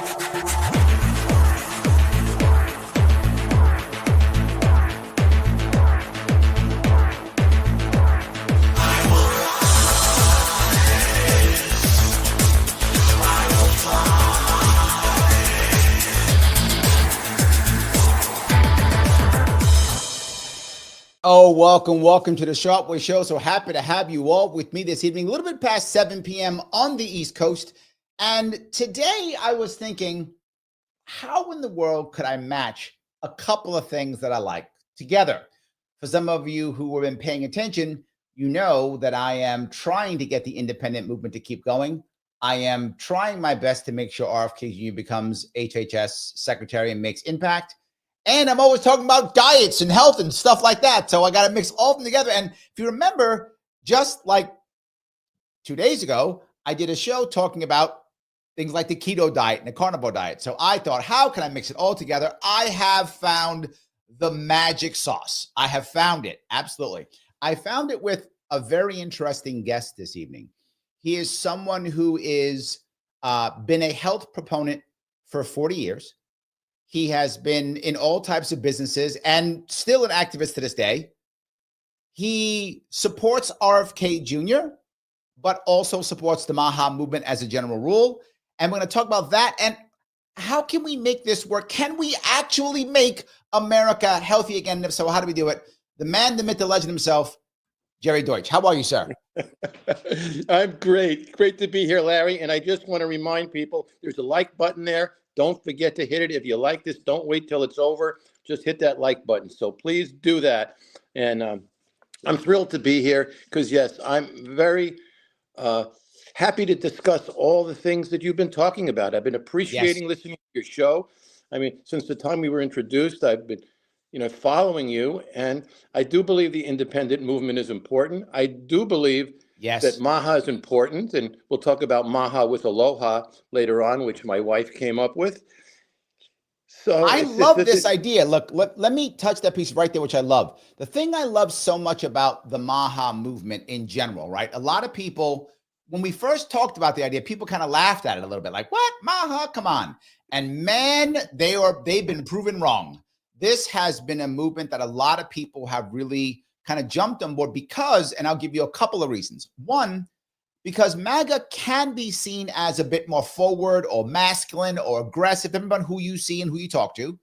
Oh, welcome to the Sharpe Show. So happy to have you all with me this evening, a little bit past 7 p.m. on the East Coast. And today I was thinking, how in the world could I match a couple of things that I like together? For some of you who have been paying attention, you know that I am trying to get the independent movement to keep going. I am trying my best to make sure RFK Jr. becomes HHS secretary and makes impact. And I'm always talking about diets and health and stuff like that. So I got to mix all of them together. And if you remember, just like 2 days ago, I did a show talking about things like the keto diet and the carnivore diet. So I thought, how can I mix it all together? I have found the magic sauce. I have found it. Absolutely. I found it with a very interesting guest this evening. He is someone who is been a health proponent for 40 years. He has been in all types of businesses and still an activist to this day. He supports RFK Jr., but also supports the MAHA movement as a general rule. And we're going to talk about that and how can we make this work? Can we actually make America healthy again? And if so, how do we do it? The man, the myth, the legend himself, Jerry Deutsch. How are you, sir? I'm great. Great to be here, Larry. And I just want to remind people, there's a like button there. Don't forget to hit it. If you like this, don't wait till it's over. Just hit that like button. So please do that. And I'm thrilled to be here because, yes, I'm very happy to discuss all the things that you've been talking about. I've been appreciating listening to your show. I mean, since the time we were introduced, I've been, following you. And I do believe the independent movement is important. I do believe that MAHA is important, and we'll talk about MAHA with Aloha later on, which my wife came up with. So I love this idea. Look, let me touch that piece right there, which I love. The thing I love so much about the MAHA movement in general, right? A lot of people, when we first talked about the idea, people kind of laughed at it a little bit, like, what? MAHA? Come on. And man, they've been proven wrong. This has been a movement that a lot of people have really kind of jumped on board because, and I'll give you a couple of reasons. One, because MAGA can be seen as a bit more forward or masculine or aggressive, depending on who you see and who you talk to.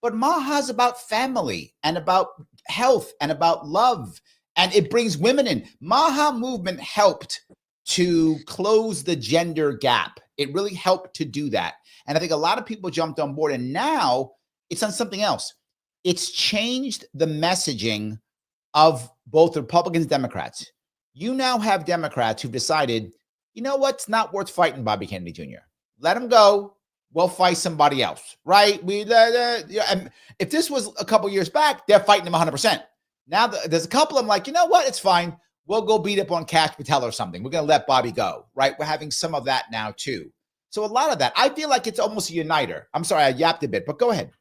But MAHA is about family and about health and about love, and it brings women in. MAHA movement helped to close the gender gap. It really helped to do that. And I think a lot of people jumped on board, and now it's on something else. It's changed the messaging of both Republicans and Democrats. You now have Democrats who've decided, you know what, it's not worth fighting Bobby Kennedy Jr. Let him go. We'll fight somebody else, right? And if this was a couple years back, they're fighting him 100%. Now there's a couple of them like, you know what, it's fine. We'll go beat up on Cash Patel or something. We're going to let Bobby go, right? We're having some of that now too. So a lot of that, I feel like it's almost a uniter. I'm sorry, I yapped a bit, but go ahead.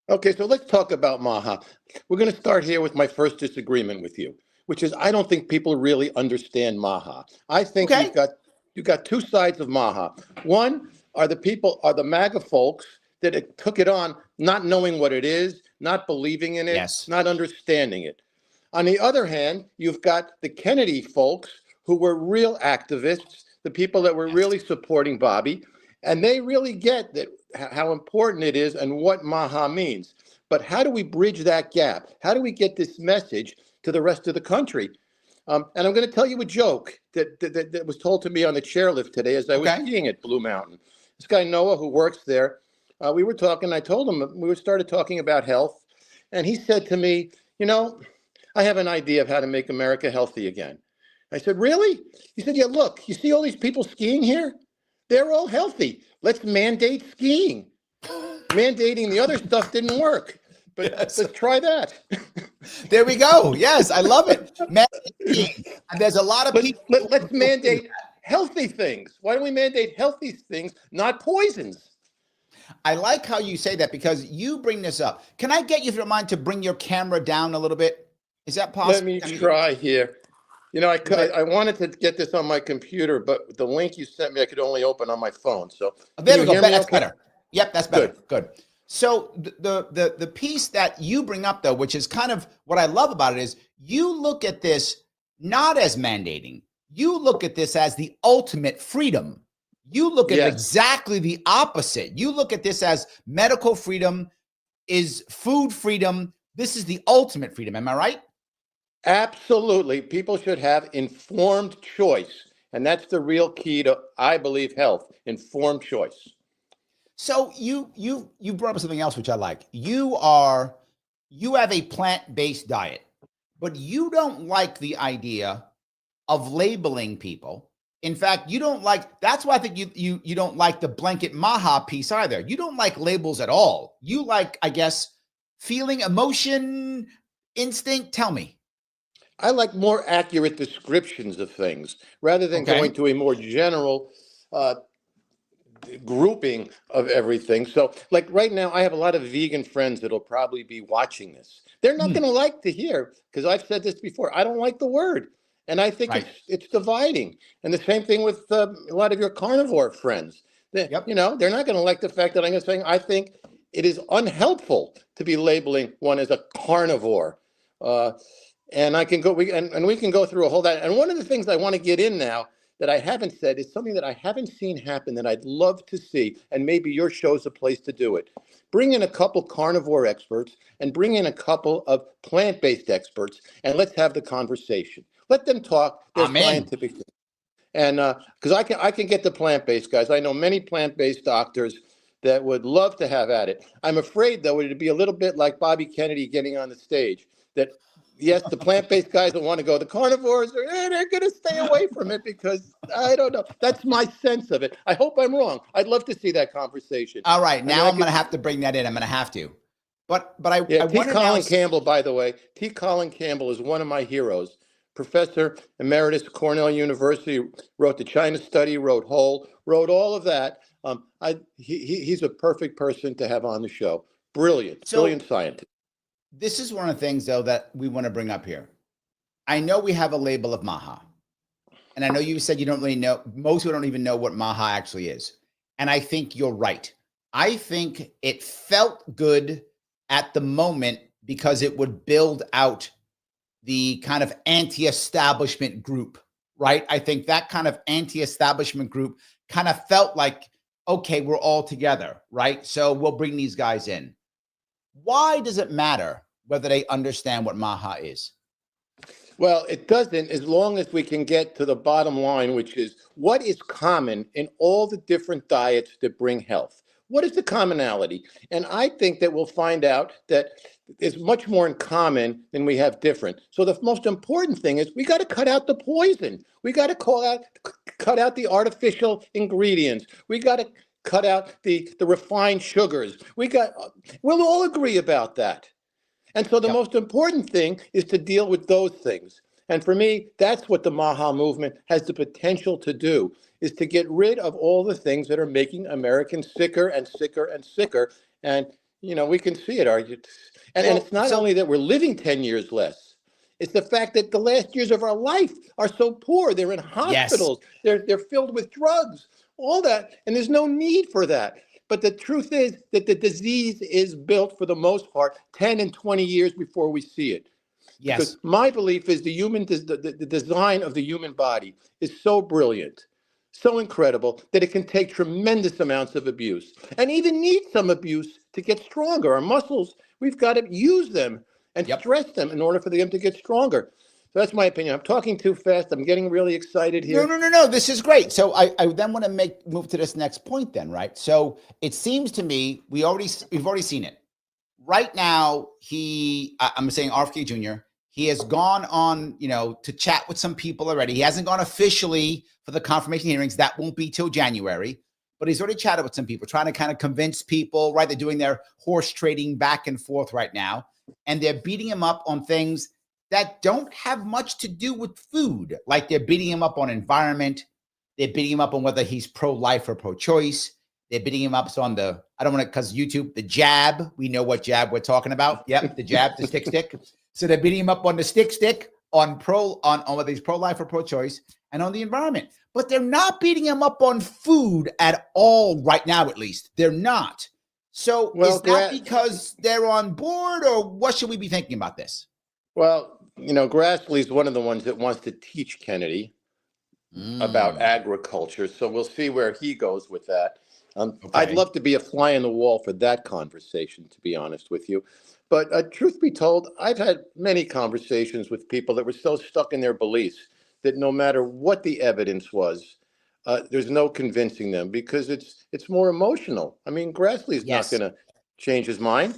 Okay, so let's talk about MAHA. We're going to start here with my first disagreement with you, which is I don't think people really understand MAHA. I think you've got two sides of MAHA. One are the MAGA folks that took it on not knowing what it is, not believing in it, not understanding it. On the other hand, you've got the Kennedy folks who were real activists, the people that were really supporting Bobby, and they really get that how important it is and what MAHA means. But how do we bridge that gap? How do we get this message to the rest of the country? And I'm going to tell you a joke that was told to me on the chairlift today as I was skiing at Blue Mountain. This guy, Noah, who works there, we were talking, I told him, we started talking about health, and he said to me, I have an idea of how to make America healthy again. I said, really? He said, yeah, look, you see all these people skiing here? They're all healthy. Let's mandate skiing. Mandating the other stuff didn't work, but let's try that. There we go. Yes, I love it. And there's a lot of people. Let's mandate healthy things. Why don't we mandate healthy things, not poisons? I like how you say that because you bring this up. Can I get you, if you don't mind, to bring your camera down a little bit? Is that possible? Let me try here. I wanted to get this on my computer, but the link you sent me, I could only open on my phone. So there we go. That's okay? better. Yep, that's better. Good. So the piece that you bring up, though, which is kind of what I love about it, is you look at this not as mandating. You look at this as the ultimate freedom. You look at exactly the opposite. You look at this as medical freedom is food freedom. This is the ultimate freedom. Am I right? Absolutely. People should have informed choice. And that's the real key to, I believe, health, informed choice. So you brought up something else, which I like. You have a plant-based diet, but you don't like the idea of labeling people. In fact, you don't like, that's why I think you don't like the blanket MAHA piece either. You don't like labels at all. You like, I guess, feeling, emotion, instinct. Tell me. I like more accurate descriptions of things rather than going to a more general grouping of everything. So like right now, I have a lot of vegan friends that'll probably be watching this. They're not going to like to hear, because I've said this before, I don't like the word. And I think it's dividing. And the same thing with a lot of your carnivore friends. They're not going to like the fact that I'm saying I think it is unhelpful to be labeling one as a carnivore. And I can go, we can go through a whole lot. And one of the things I want to get in now that I haven't said is something that I haven't seen happen that I'd love to see. And maybe your show's a place to do it. Bring in a couple carnivore experts and bring in a couple of plant-based experts, and let's have the conversation. Let them talk their scientific thing. And because I can get the plant-based guys. I know many plant-based doctors that would love to have at it. I'm afraid, though, it'd be a little bit like Bobby Kennedy getting on the stage, that yes, the plant-based guys that want to go, the carnivores, they're going to stay away from it because I don't know. That's my sense of it. I hope I'm wrong. I'd love to see that conversation. All right. Now I'm going to have to bring that in. I'm going to have to. But I T. Colin Campbell, by the way, T. Colin Campbell is one of my heroes. Professor Emeritus at Cornell University, wrote the China Study, wrote Whole, wrote all of that. He's a perfect person to have on the show. Brilliant scientist. This is one of the things, though, that we want to bring up here. I know we have a label of MAHA. And I know you said you don't really know. Most people don't even know what MAHA actually is. And I think you're right. I think it felt good at the moment because it would build out the kind of anti-establishment group, right? I think that kind of anti-establishment group kind of felt like, okay, we're all together, right? So we'll bring these guys in. Why does it matter whether they understand what MAHA is? Well, it doesn't, as long as we can get to the bottom line, which is what is common in all the different diets that bring health? What is the commonality? And I think that we'll find out that there's much more in common than we have different. So the most important thing is we got to cut out the poison. We got to cut out the artificial ingredients. We got to cut out the refined sugars. We'll all agree about that. And so the most important thing is to deal with those things. And for me, that's what the MAHA movement has the potential to do, is to get rid of all the things that are making Americans sicker and sicker and sicker. And, we can see it. And it's not only that we're living 10 years less. It's the fact that the last years of our life are so poor. They're in hospitals. Yes. They're filled with drugs, all that. And there's no need for that. But the truth is that the disease is built, for the most part, 10 and 20 years before we see it. Yes. Because my belief is the design of the human body is so brilliant, so incredible, that it can take tremendous amounts of abuse and even need some abuse to get stronger. Our muscles, we've got to use them and stress them in order for them to get stronger. So that's my opinion. I'm talking too fast. I'm getting really excited here. No. This is great. So I then want to move to this next point then, right? So it seems to me we've already seen it. Right now, I'm saying RFK Jr., he has gone on, to chat with some people already. He hasn't gone officially for the confirmation hearings. That won't be till January. But he's already chatted with some people, trying to kind of convince people, right? They're doing their horse trading back and forth right now. And they're beating him up on things that don't have much to do with food. Like they're beating him up on environment. They're beating him up on whether he's pro-life or pro-choice. They're beating him up on because YouTube, the jab. We know what jab we're talking about. Yep, the jab, the stick. So they're beating him up on the stick on whether he's pro-life or pro-choice and on the environment. But they're not beating him up on food at all right now, at least. They're not. So is that because they're on board, or what should we be thinking about this? Well, Grassley's one of the ones that wants to teach Kennedy about agriculture. So we'll see where he goes with that. I'd love to be a fly in the wall for that conversation, to be honest with you. But truth be told, I've had many conversations with people that were so stuck in their beliefs that no matter what the evidence was, there's no convincing them because it's more emotional. I mean, Grassley's not going to change his mind.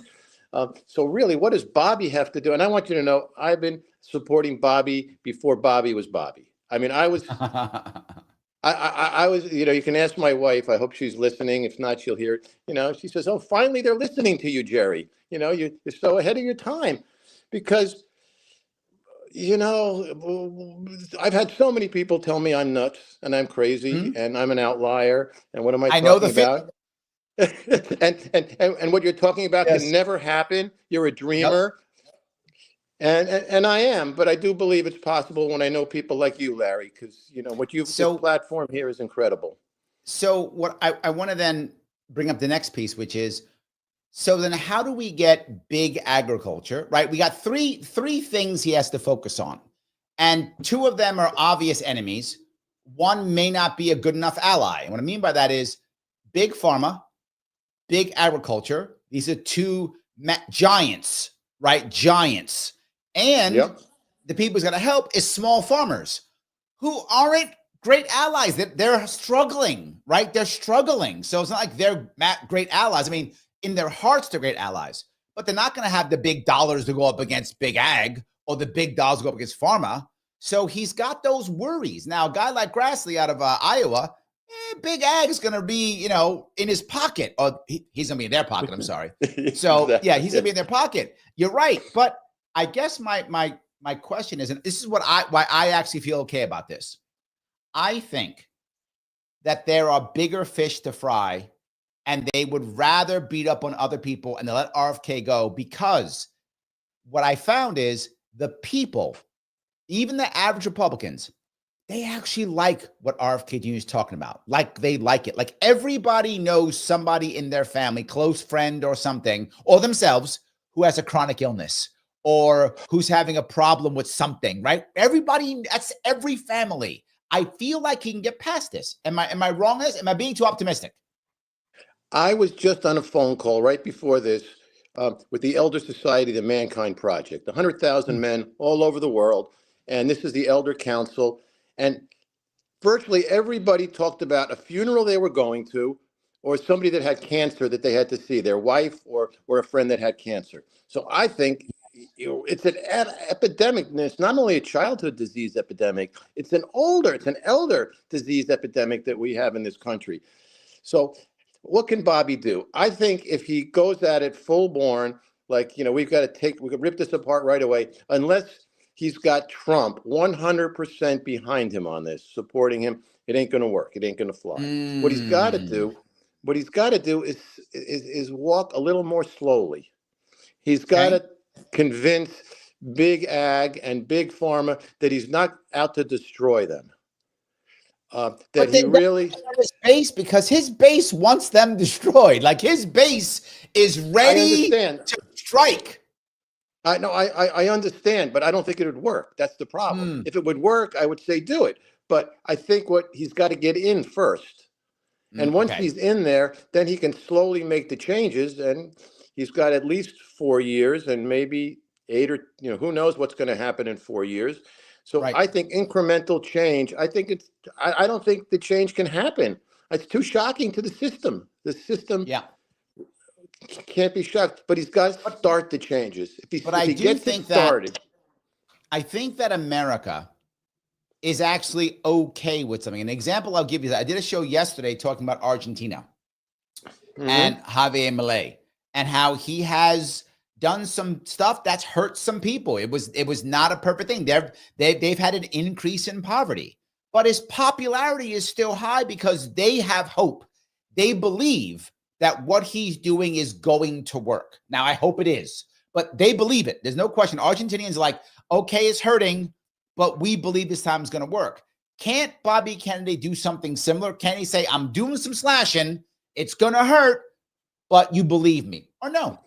So really, what does Bobby have to do? And I want you to know, I've been supporting Bobby before Bobby was Bobby. I mean, I was, I was, you can ask my wife. I hope she's listening. If not, she'll hear it. She says, "Oh, finally, they're listening to you, Jerry. You're so ahead of your time," because I've had so many people tell me I'm nuts and I'm crazy and I'm an outlier. And what am I talking about? and what you're talking about can never happen. You're a dreamer. And I am, but I do believe it's possible when I know people like you, Larry, because what you've this platform here is incredible. So what I want to then bring up the next piece, which is, so then how do we get big agriculture, right? We got three things he has to focus on, and two of them are obvious enemies. One may not be a good enough ally. And what I mean by that is big pharma, big agriculture. These are two giants, right? Giants. And the people he's got to help is small farmers who aren't great allies. They're struggling, right? They're struggling. So it's not like they're great allies. I mean, in their hearts, they're great allies, but they're not going to have the big dollars to go up against big ag or the big dollars to go up against pharma. So he's got those worries. Now, a guy like Grassley out of Iowa, big ag is going to be, in his pocket, or he's going to be in their pocket. I'm sorry. So he's going to be in their pocket. You're right. But I guess my question is, and this is why I actually feel okay about this. I think that there are bigger fish to fry, and they would rather beat up on other people and they let RFK go, because what I found is the people, even the average Republicans, they actually like what RFK Jr. is talking about. Like, they like it. Like, everybody knows somebody in their family, close friend or something, or themselves, who has a chronic illness or who's having a problem with something, right? Everybody, that's every family. I feel like he can get past this. Am I wrong on this? Am I being too optimistic? I was just on a phone call right before this with the Elder Society, the Mankind Project, 100,000 men all over the world. And this is the Elder Council. And virtually everybody talked about a funeral they were going to, or somebody that had cancer that they had to see, their wife or a friend that had cancer. So I think it's an epidemic. And it's not only a childhood disease epidemic, it's an elder disease epidemic that we have in this country. So what can Bobby do? I think if he goes at it full born, like, we could rip this apart right away, unless he's got Trump 100% behind him on this, supporting him, it ain't going to work. It ain't going to fly. What he's got to do is walk a little more slowly. He's got to convince big ag and big pharma that he's not out to destroy them. That he really his base, because his base wants them destroyed. Like, his base is ready to strike. I understand, but I don't think it would work. That's the problem. If it would work, I would say do it. But I think he's got to get in first. And once he's in there, then he can slowly make the changes. And he's got at least 4 years and maybe 8 or, who knows what's going to happen in 4 years. So I think incremental change, I don't think the change can happen. It's too shocking to the system. The system can't be shocked, but he's got to start the changes. If he gets it started. I think that America is actually okay with something. An example I'll give you, that I did a show yesterday talking about Argentina and Javier Milei, and how he has done some stuff that's hurt some people. It was not a perfect thing. They've had an increase in poverty, but his popularity is still high because they have hope. They believe that what he's doing is going to work. Now, I hope it is, but they believe it. There's no question. Argentinians are like, okay, it's hurting, but we believe this time is going to work. Can't Bobby Kennedy do something similar? Can he say, I'm doing some slashing, it's going to hurt, but you believe me, or no?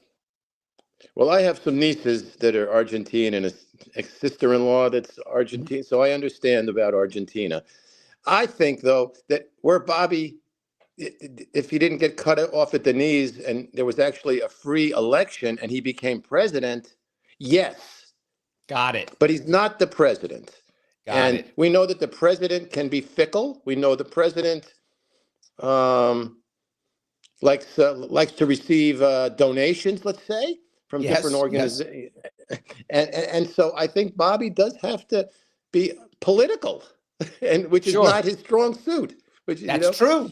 Well, I have some nieces that are Argentine and a sister-in-law that's Argentine, so I understand about Argentina. I think, though, that where Bobby, if he didn't get cut off at the knees and there was actually a free election and he became president, yes. Got it. But he's not the president. Got it. We know that the president can be fickle. We know the president likes to receive donations, let's say, from different organizations. Yes. And so I think Bobby does have to be political, and which is not his strong suit. Which, that's true.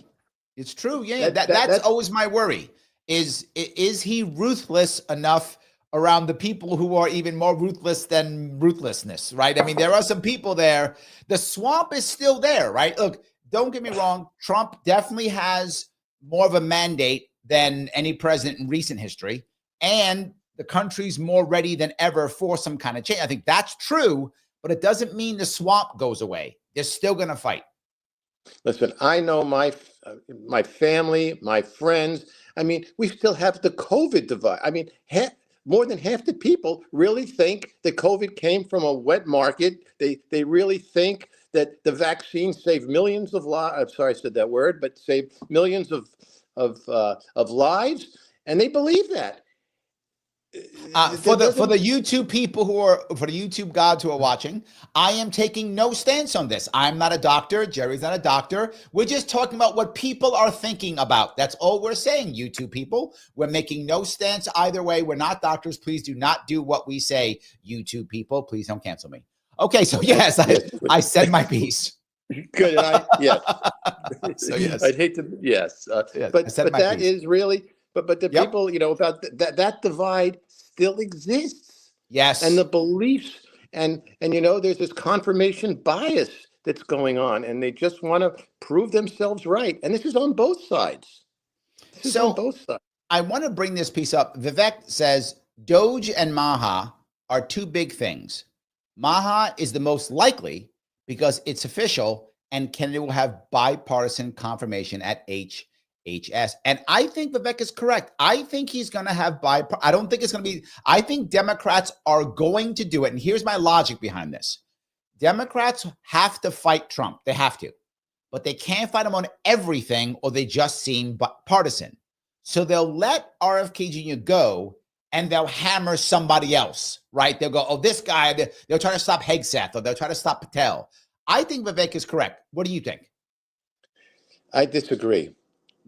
It's true. Yeah. That's always my worry. Is he ruthless enough around the people who are even more ruthless than ruthlessness, right? I mean, there are some people there. The swamp is still there, right? Look, don't get me wrong. Trump definitely has more of a mandate than any president in recent history. And the country's more ready than ever for some kind of change. I think that's true, but it doesn't mean the swamp goes away. They're still going to fight. Listen, I know my family, my friends. I mean, we still have the COVID divide. I mean, more than half the people really think that COVID came from a wet market. They really think that the vaccine saved millions of lives. I'm sorry I said that word, but saved millions of lives, and they believe that. For the YouTube people for the YouTube gods who are watching, I am taking no stance on this. I'm not a doctor. Jerry's not a doctor. We're just talking about what people are thinking about. That's all we're saying, YouTube people. We're making no stance either way. We're not doctors. Please do not do what we say, YouTube people. Please don't cancel me. Okay, so yes, I said my piece. Good. Yes. So yes, I'd hate to. Yes, but that piece is really. But the people, about that divide still exists. Yes. And the beliefs and there's this confirmation bias that's going on, and they just want to prove themselves right. And this is on both sides. On both sides. I want to bring this piece up. Vivek says Doge and MAHA are two big things. MAHA is the most likely because it's official, and Kennedy will have bipartisan confirmation at HS. And I think Vivek is correct. I think he's going to have I don't think it's going to be, I think Democrats are going to do it. And here's my logic behind this. Democrats have to fight Trump. They have to, but they can't fight him on everything or they just seem partisan. So they'll let RFK Jr. go and they'll hammer somebody else, right? They'll go, oh, this guy, they'll try to stop Hegseth or they'll try to stop Patel. I think Vivek is correct. What do you think? I disagree.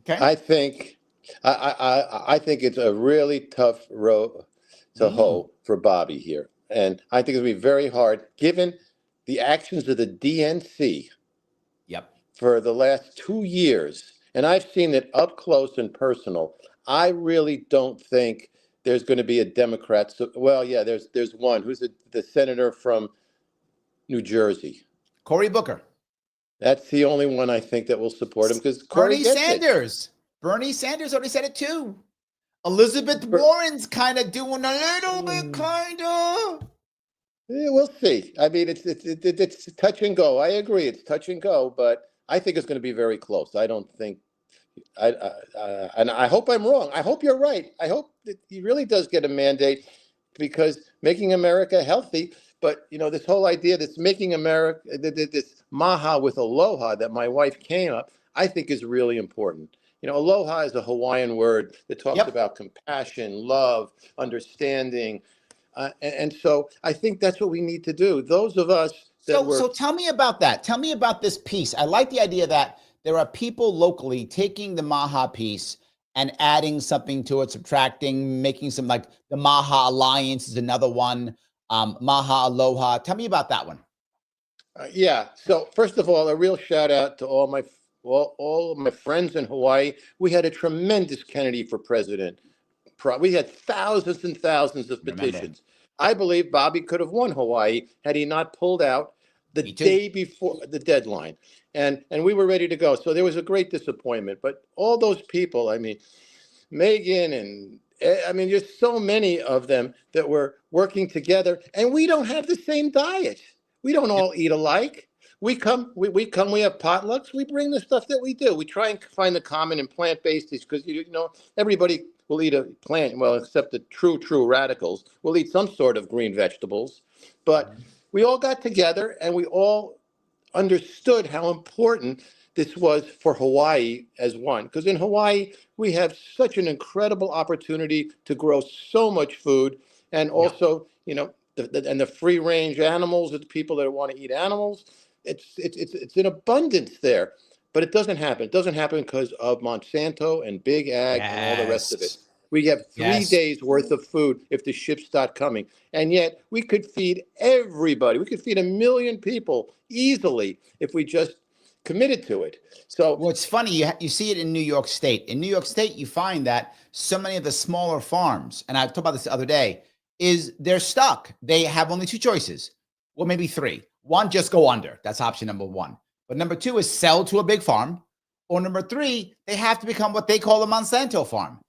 Okay. I think it's a really tough row to hoe for Bobby here. And I think it'll be very hard given the actions of the DNC for the last 2 years. And I've seen it up close and personal. I really don't think there's going to be a Democrat. There's one who's the senator from New Jersey. Cory Booker. That's the only one I think that will support him because Bernie Sanders. Bernie Sanders already said it too. Elizabeth Warren's kind of doing a little bit, kind of. Yeah, we'll see. I mean, it's touch and go. I agree, it's touch and go, but I think it's going to be very close. I don't think. And I hope I'm wrong. I hope you're right. I hope that he really does get a mandate because making America healthy. But, this whole idea that's making America, this MAHA with aloha that my wife came up, I think is really important. Aloha is a Hawaiian word that talks about compassion, love, understanding. And so I think that's what we need to do. Those of us So tell me about that. Tell me about this piece. I like the idea that there are people locally taking the MAHA piece and adding something to it, subtracting, making some, like the MAHA Alliance is another one. MAHA Aloha. Tell me about that one. So first of all, a real shout out to all of my friends in Hawaii. We had a tremendous Kennedy for president. We had thousands and thousands of petitions. I believe Bobby could have won Hawaii had he not pulled out the day before the deadline. And we were ready to go. So there was a great disappointment. But all those people, I mean, Megan and there's so many of them that were working together, and we don't have the same diet. We don't all eat alike. We come, we have potlucks. We bring the stuff that we do. We try and find the common and plant-based because, everybody will eat a plant, well, except the true radicals. We'll eat some sort of green vegetables. But we all got together and we all understood how important this was for Hawaii as one. Because in Hawaii, we have such an incredible opportunity to grow so much food. And also, the free range animals, the people that want to eat animals, it's in abundance there. But it doesn't happen. It doesn't happen because of Monsanto and Big Ag and all the rest of it. We have 3 days worth of food if the ships start coming. And yet we could feed everybody. We could feed 1 million people easily if we just committed to it. So, well, it's funny. You see it in New York State. In New York State, you find that so many of the smaller farms, and I talked about this the other day, they're stuck. They have only 2 choices. Well, maybe 3. One, just go under. That's option number 1. But number 2 is sell to a big farm. Or number 3, they have to become what they call a Monsanto farm.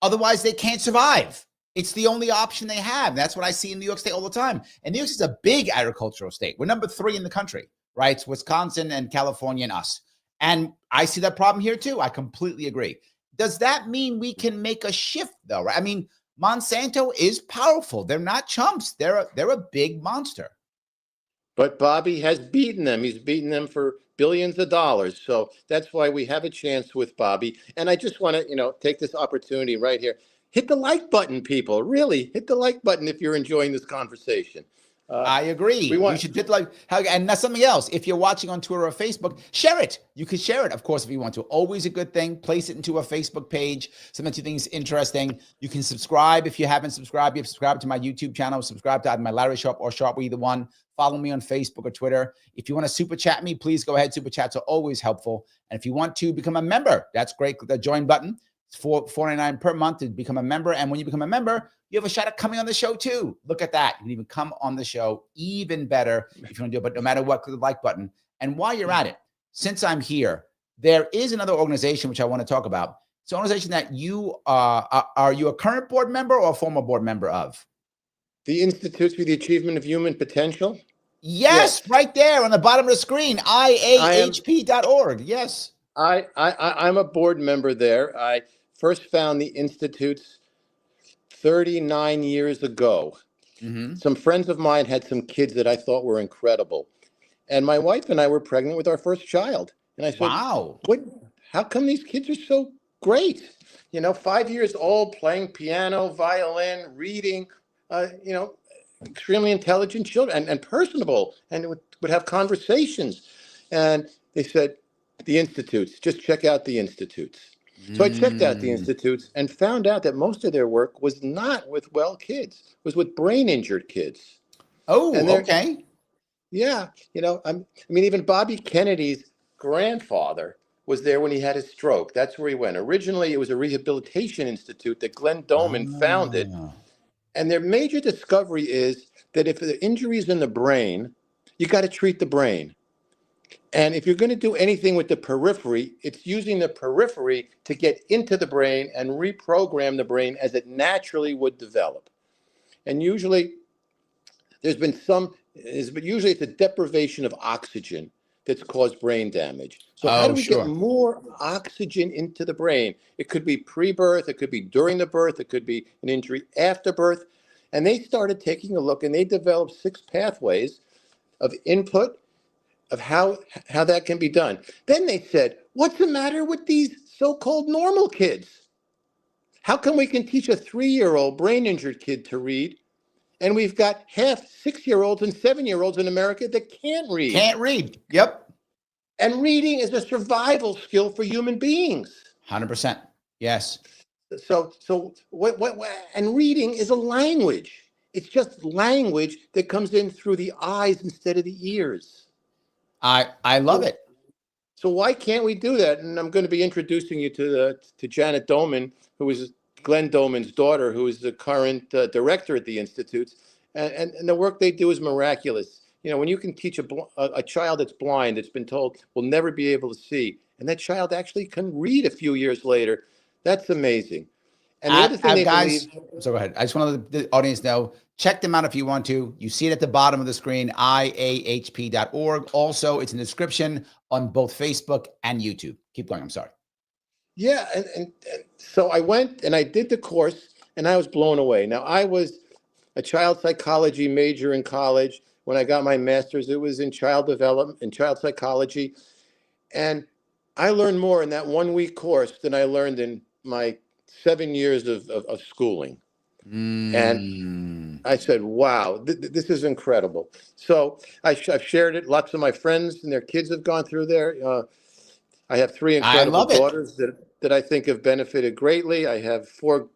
Otherwise, they can't survive. It's the only option they have. That's what I see in New York State all the time. And New York is a big agricultural state. We're number 3 in the country, right? It's Wisconsin and California and us. And I see that problem here too. I completely agree. Does that mean we can make a shift though? Right? I mean, Monsanto is powerful. They're not chumps. They're a big monster. But Bobby has beaten them. He's beaten them for billions of dollars. So that's why we have a chance with Bobby. And I just want to, take this opportunity right here. Hit the like button, people. Really, hit the like button if you're enjoying this conversation. I agree. You should hit and that's something else. If you're watching on Twitter or Facebook, share it. You could share it, of course, if you want to. Always a good thing. Place it into a Facebook page. Something you think is interesting. You can subscribe if you haven't subscribed. You have subscribed to my YouTube channel. Subscribe to either my Larry Sharpe or Sharpe, either one. Follow me on Facebook or Twitter. If you want to super chat me, please go ahead. Super chats are always helpful. And if you want to become a member, that's great. Click the join button. It's $4.99 per month to become a member. And when you become a member, you have a shot at coming on the show too. Look at that. You can even come on the show, even better if you want to do it. But no matter what, click the like button. And while you're at it, since I'm here, there is another organization which I want to talk about. It's an organization that you are you a current board member or a former board member of? The Institutes for the Achievement of Human Potential? Yes, right there on the bottom of the screen, iahp.org. Yes. I'm a board member there. I first found the Institutes 39 years ago. Mm-hmm. Some friends of mine had some kids that I thought were incredible. And my wife and I were pregnant with our first child. And I said, wow, how come these kids are so great? 5 years old, playing piano, violin, reading, extremely intelligent children and personable and would have conversations. And they said, the Institutes, just check out the Institutes. So I checked out the Institutes and found out that most of their work was not with well kids, it was with brain injured kids. Oh, okay. Yeah. Even Bobby Kennedy's grandfather was there when he had his stroke. That's where he went. Originally, it was a rehabilitation institute that Glenn Doman founded. And their major discovery is that if the injury is in the brain, you got to treat the brain. And if you're going to do anything with the periphery, it's using the periphery to get into the brain and reprogram the brain as it naturally would develop. And usually usually it's a deprivation of oxygen that's caused brain damage. So how do we get more oxygen into the brain? It could be pre-birth, it could be during the birth, it could be an injury after birth. And they started taking a look and they developed 6 pathways of input of how that can be done. Then they said, what's the matter with these so-called normal kids? How come we can teach a 3-year-old brain injured kid to read? And we've got half 6-year-olds and 7-year-olds in America that can't read. Can't read. Yep. And reading is a survival skill for human beings. 100%. Yes. So and reading is a language. It's just language that comes in through the eyes instead of the ears. I love it. So why can't we do that? And I'm going to be introducing you to Janet Doman, who is Glenn Doman's daughter, who is the current director at the Institutes. And the work they do is miraculous. When you can teach a child that's blind, that's been told will never be able to see, and that child actually can read a few years later, that's amazing. And the other thing they guys, believe. so go ahead. I just want to let the audience know, check them out if you want to. You see it at the bottom of the screen, iahp.org. Also, it's in the description on both Facebook and YouTube. Keep going. I'm sorry. Yeah. And so I went and I did the course and I was blown away. Now, I was a child psychology major in college. When I got my master's, it was in child development and child psychology. And I learned more in that 1 week course than I learned in my 7 years of schooling. And I said, wow, this is incredible. So I've shared it. Lots of my friends and their kids have gone through there. I have 3 incredible daughters that I think have benefited greatly. I have 4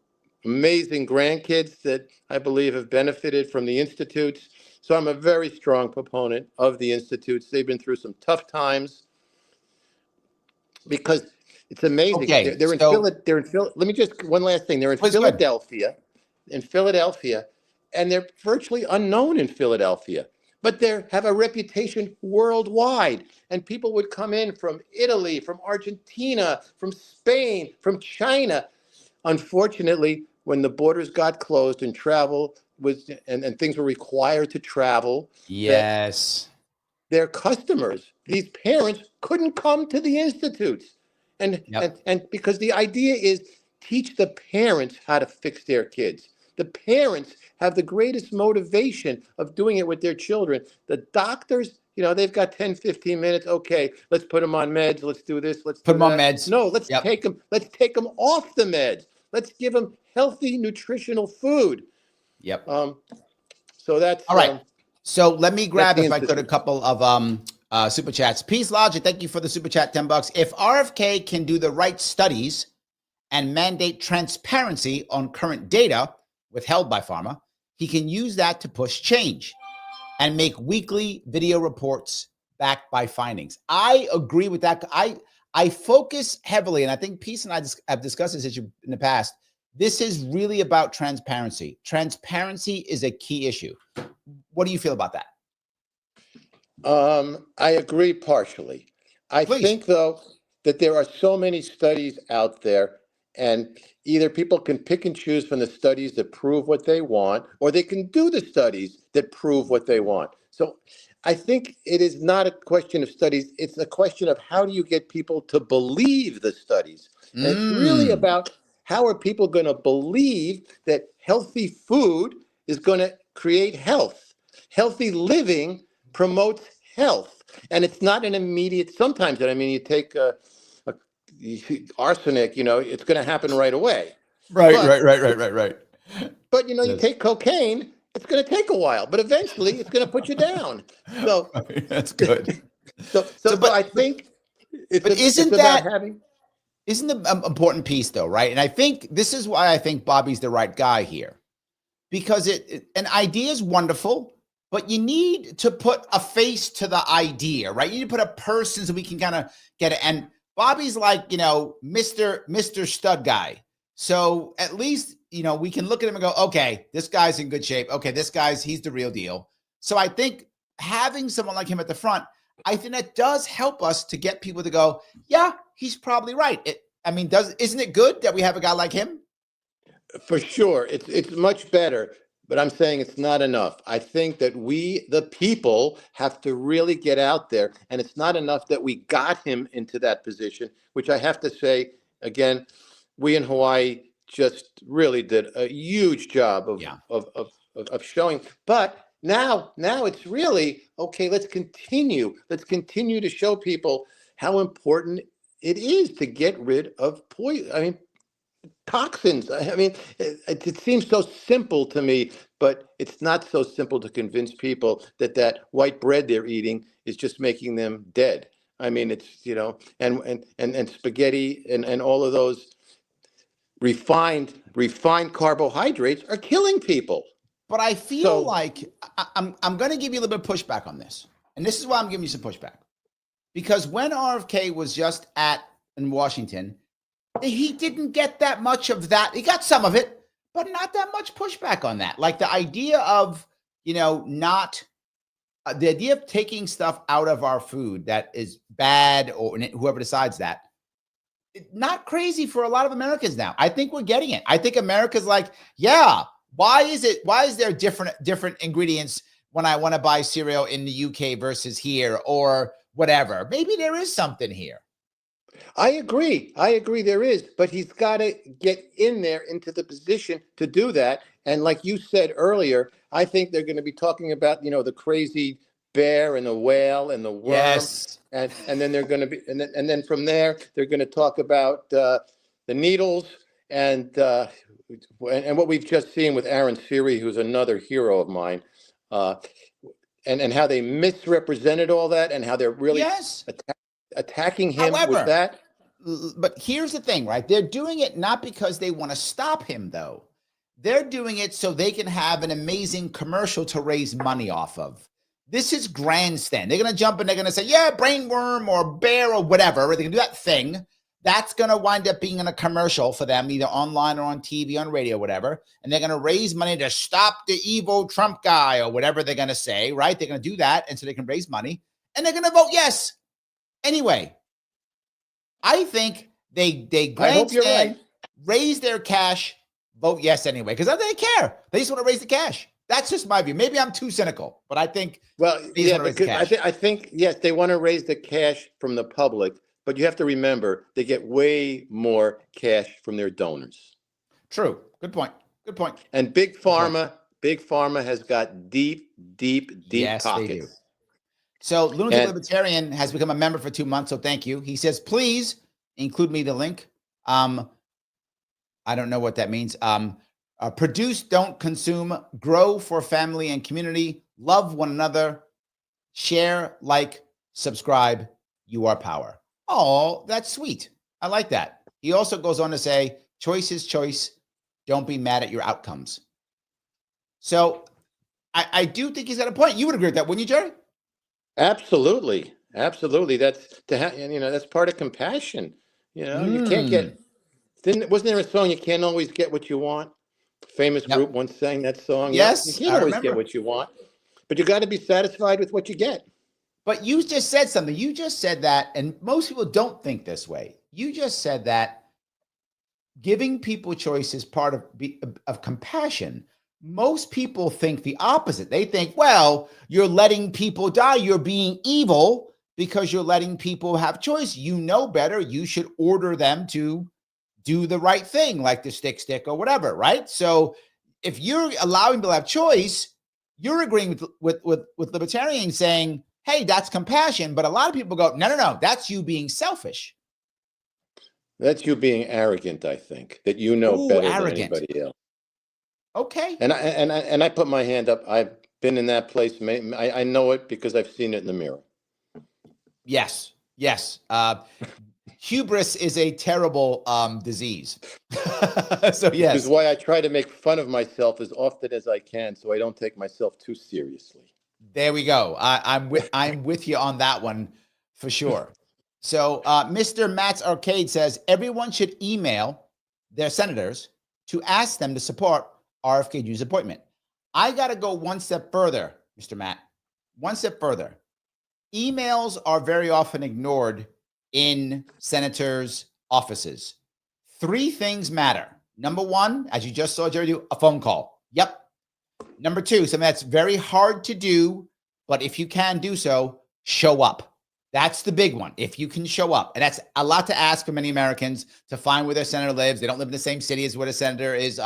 amazing grandkids that I believe have benefited from the institutes. So I'm a very strong proponent of the institutes. They've been through some tough times because it's amazing. Okay, They're in Philadelphia. Let me just one last thing. They're in Philadelphia, and they're virtually unknown in Philadelphia, but they have a reputation worldwide. And people would come in from Italy, from Argentina, from Spain, from China. Unfortunately, when the borders got closed and travel was and things were required to travel, yes, their customers, these parents, couldn't come to the institutes. And because the idea is teach the parents how to fix their kids. The parents have the greatest motivation of doing it with their children. The doctors, they've got 10, 15 minutes. Okay, let's put them on meds. Let's do this. Let's put do them on that. meds. No, let's take them off the meds. Let's give them healthy, nutritional food. Yep. So that's all right. So let me grab, if I could, a couple of super chats. Peace Logic, thank you for the super chat, $10. If RFK can do the right studies and mandate transparency on current data withheld by Pharma, he can use that to push change and make weekly video reports backed by findings. I agree with that. I focus heavily, and I think Peace and I have discussed this issue in the past. This is really about transparency. Transparency is a key issue. What do you feel about that? I agree partially. I think, though, that there are so many studies out there, and either people can pick and choose from the studies that prove what they want, or they can do the studies that prove what they want. So I think it is not a question of studies. It's a question of how do you get people to believe the studies. And it's really about how are people going to believe that healthy food is going to create health. Healthy living promotes health. And it's not an immediate, sometimes, you take arsenic, it's going to happen right away. Right. But, you take cocaine, it's going to take a while, but eventually it's going to put you down. So that's good. But I think isn't the important piece, though, right? And I think this is why I think Bobby's the right guy here, because an idea is wonderful, but you need to put a face to the idea, right? You need to put a person so we can kind of get it. And Bobby's like, Mr. Stud Guy. So at least, we can look at him and go, okay, this guy's in good shape. Okay, he's the real deal. So I think having someone like him at the front, I think that does help us to get people to go, yeah, he's probably right. Isn't it good that we have a guy like him? For sure. It's much better. But I'm saying it's not enough. I think that we, the people, have to really get out there. And it's not enough that we got him into that position, which I have to say, again, we in Hawaii just really did a huge job of showing. But now it's really, okay, let's continue. Let's continue to show people how important it is to get rid of poison. Toxins. It seems so simple to me, but it's not so simple to convince people that white bread they're eating is just making them dead. It's, and spaghetti and all of those refined carbohydrates are killing people. But I feel like I'm going to give you a little bit of pushback on this. And this is why I'm giving you some pushback. Because when RFK was just in Washington, he didn't get that much of that. He got some of it, but not that much pushback on that. Like the idea of, the idea of taking stuff out of our food that is bad, or whoever decides that, not crazy for a lot of Americans now. I think we're getting it. I think America's like, yeah, why is there different ingredients when I want to buy cereal in the UK versus here or whatever? Maybe there is something here. I agree there is, but he's got to get in there into the position to do that. And like you said earlier, I think they're going to be talking about, the crazy bear and the whale and the worm. Yes. And then they're going to be, and then from there, they're going to talk about the needles and what we've just seen with Aaron Siri, who's another hero of mine, and how they misrepresented all that and how they're really attacking him with that. But here's the thing, right? They're doing it not because they want to stop him, though. They're doing it so they can have an amazing commercial to raise money off of. This is grandstand. They're going to jump and they're going to say, yeah, brainworm or bear or whatever. They can do that thing. That's going to wind up being in a commercial for them, either online or on TV, on radio, whatever. And they're going to raise money to stop the evil Trump guy or whatever they're going to say, right? They're going to do that. And so they can raise money and they're going to vote yes. Anyway, I think they grandstand, raise their cash, vote yes anyway, because they care. They just want to raise the cash. That's just my view. Maybe I'm too cynical, but I think I think yes, they want to raise the cash from the public, but you have to remember they get way more cash from their donors. True. Good point. And Big Pharma has got deep pockets. They do. So Lunatic Libertarian has become a member for 2 months, so thank you. He says, please include me the link. I don't know what that means. Produce, don't consume, grow for family and community, love one another, share, like, subscribe, you are power. Oh, that's sweet. I like that. He also goes on to say, choice is choice. Don't be mad at your outcomes. So I do think he's got a point. You would agree with that, wouldn't you, Jerry? Absolutely. That's that's part of compassion. You can't get. Wasn't there a song? You can't always get what you want. Famous group once sang that song. Yes, you can't always get what you want, but you got to be satisfied with what you get. But you just said something. You just said that, and most people don't think this way. You just said that giving people choice is part of compassion. Most people think the opposite. They think, well, you're letting people die. You're being evil because you're letting people have choice. You know better. You should order them to do the right thing, like the stick or whatever, right? So if you're allowing people to have choice, you're agreeing with libertarians saying, hey, that's compassion. But a lot of people go, no, that's you being selfish. That's you being arrogant, I think, that you know better than anybody else. Okay. And I put my hand up. I've been in that place. I know it because I've seen it in the mirror. Yes. Hubris is a terrible disease. So yes. Which is why I try to make fun of myself as often as I can, so I don't take myself too seriously. There we go. I'm with you on that one for sure. So Mr. Matt's Arcade says everyone should email their senators to ask them to support RFK Jr.'s appointment. I got to go one step further, Mr. Matt. One step further. Emails are very often ignored in senators' offices. 3 things matter. Number 1, as you just saw Jerry do, a phone call. Yep. Number 2, something that's very hard to do, but if you can do so, show up. That's the big one. If you can show up. And that's a lot to ask for many Americans to find where their senator lives. They don't live in the same city as where the senator is,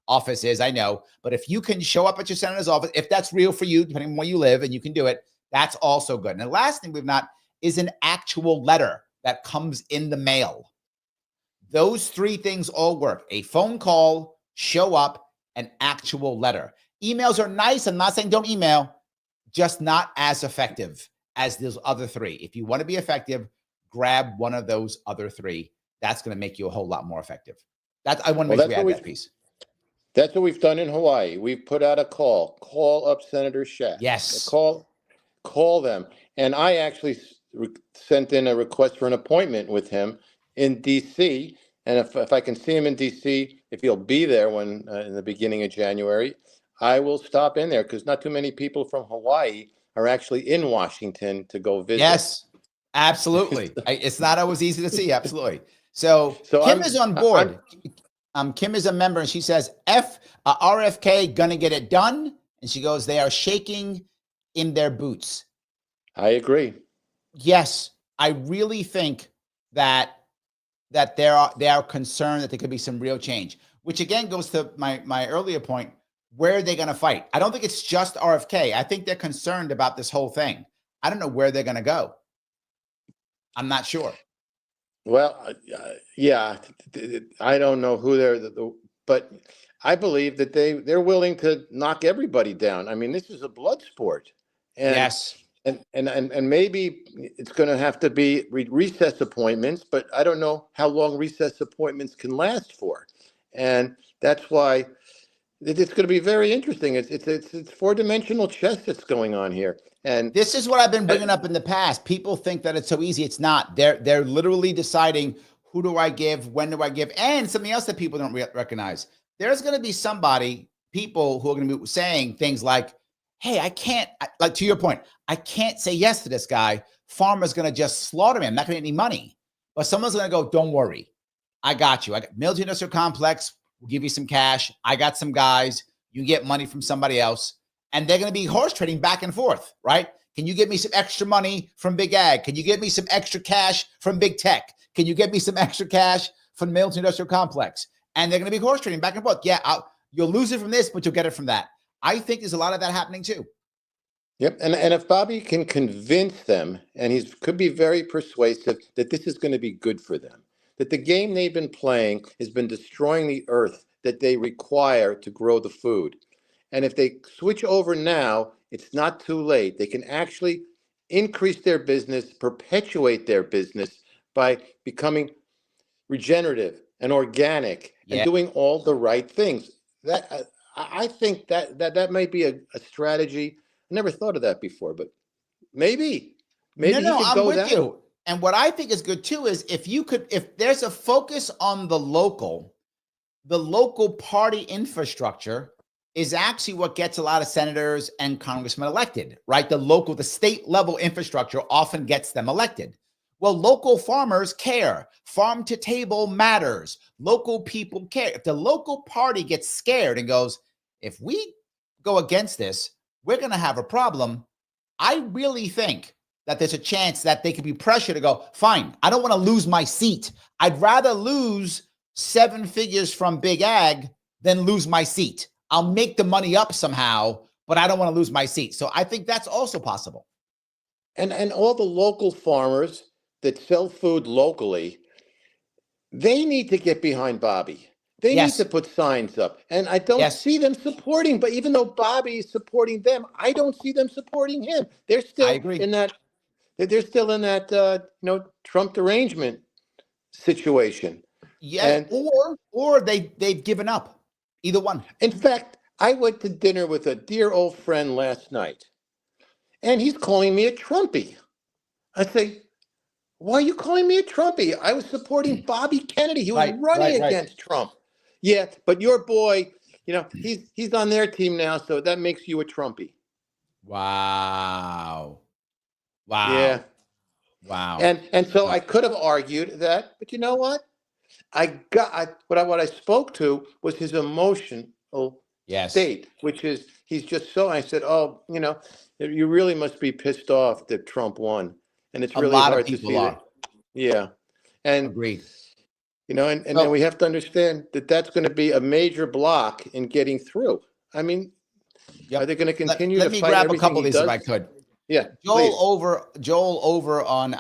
office is, I know. But if you can show up at your senator's office, if that's real for you, depending on where you live and you can do it, that's also good. And the last thing we've not is an actual letter that comes in the mail. Those 3 things all work. A phone call, show up, an actual letter. Emails are nice. I'm not saying don't email, just not as effective as those other 3. If you want to be effective, grab one of those other 3. That's going to make you a whole lot more effective. I want to make sure we add that piece. That's what we've done in Hawaii. We've put out a call up Senator Schaaf. Yes. Call them. And I actually sent in a request for an appointment with him in D.C. And if I can see him in D.C., if he'll be there when in the beginning of January, I will stop in there because not too many people from Hawaii are actually in Washington to go visit. Yes, absolutely. It's not always easy to see. Absolutely. So Kim is on board. Kim is a member, and she says, RFK gonna get it done. And she goes, they are shaking in their boots. I agree. Yes, I really think that they are concerned that there could be some real change, which again goes to my earlier point. Where are they going to fight? I don't think it's just RFK. I think they're concerned about this whole thing. I don't know where they're going to go. I'm not sure. Well, yeah, I don't know who but I believe that they're willing to knock everybody down. I mean, this is a blood sport. And, yes. And maybe it's going to have to be recess appointments, but I don't know how long recess appointments can last for. And that's why it's going to be very interesting. It's four-dimensional chess that's going on here. And this is what I've been bringing up in the past. People think that it's so easy. It's not. They're literally deciding, who do I give? When do I give? And something else that people don't recognize. There's going to be people who are going to be saying things like, hey, I can't, like to your point, I can't say yes to this guy. Pharma's going to just slaughter me. I'm not going to get any money. But someone's going to go, don't worry. I got you. I got military industrial complex. We'll give you some cash. I got some guys. You get money from somebody else. And they're going to be horse trading back and forth, right? Can you get me some extra money from Big Ag? Can you get me some extra cash from Big Tech? Can you get me some extra cash from the military industrial complex? And they're going to be horse trading back and forth. Yeah, you'll lose it from this, but you'll get it from that. I think there's a lot of that happening too. Yep. And if Bobby can convince them, and he could be very persuasive, that this is going to be good for them, that the game they've been playing has been destroying the earth that they require to grow the food. And if they switch over now, it's not too late. They can actually increase their business, perpetuate their business by becoming regenerative and organic and doing all the right things. That I think that might be a strategy. I never thought of that before, but maybe no, I'm with you. And what I think is good too is if there's a focus on the local party infrastructure is actually what gets a lot of senators and congressmen elected, right? The state level infrastructure often gets them elected. Well, local farmers care. Farm to table matters. Local people care. If the local party gets scared and goes, if we go against this, we're going to have a problem. I really think that there's a chance that they could be pressured to go, fine, I don't want to lose my seat. I'd rather lose 7 figures from Big Ag than lose my seat. I'll make the money up somehow, but I don't want to lose my seat. So I think that's also possible. And all the local farmers that sell food locally, they need to get behind Bobby. They need to put signs up. And I don't see them supporting, but even though Bobby is supporting them, I don't see them supporting him. They're still in that Trump derangement situation. Yeah, or they've given up. Either one. In fact, I went to dinner with a dear old friend last night, and he's calling me a Trumpy. I say, why are you calling me a Trumpy? I was supporting Bobby Kennedy. He was running against Trump. Yeah, but your boy, he's on their team now, so that makes you a Trumpy. Wow. Yeah. Wow. And so I could have argued that, but you know what? What I spoke to was his emotional state, which is he's just so. I said, oh, you really must be pissed off that Trump won, and it's really hard to see that. Yeah, and agreed. And we have to understand that that's going to be a major block in getting through. I mean, are they going to continue to fight? Let me grab a couple of these if I could. Yeah, Joel over on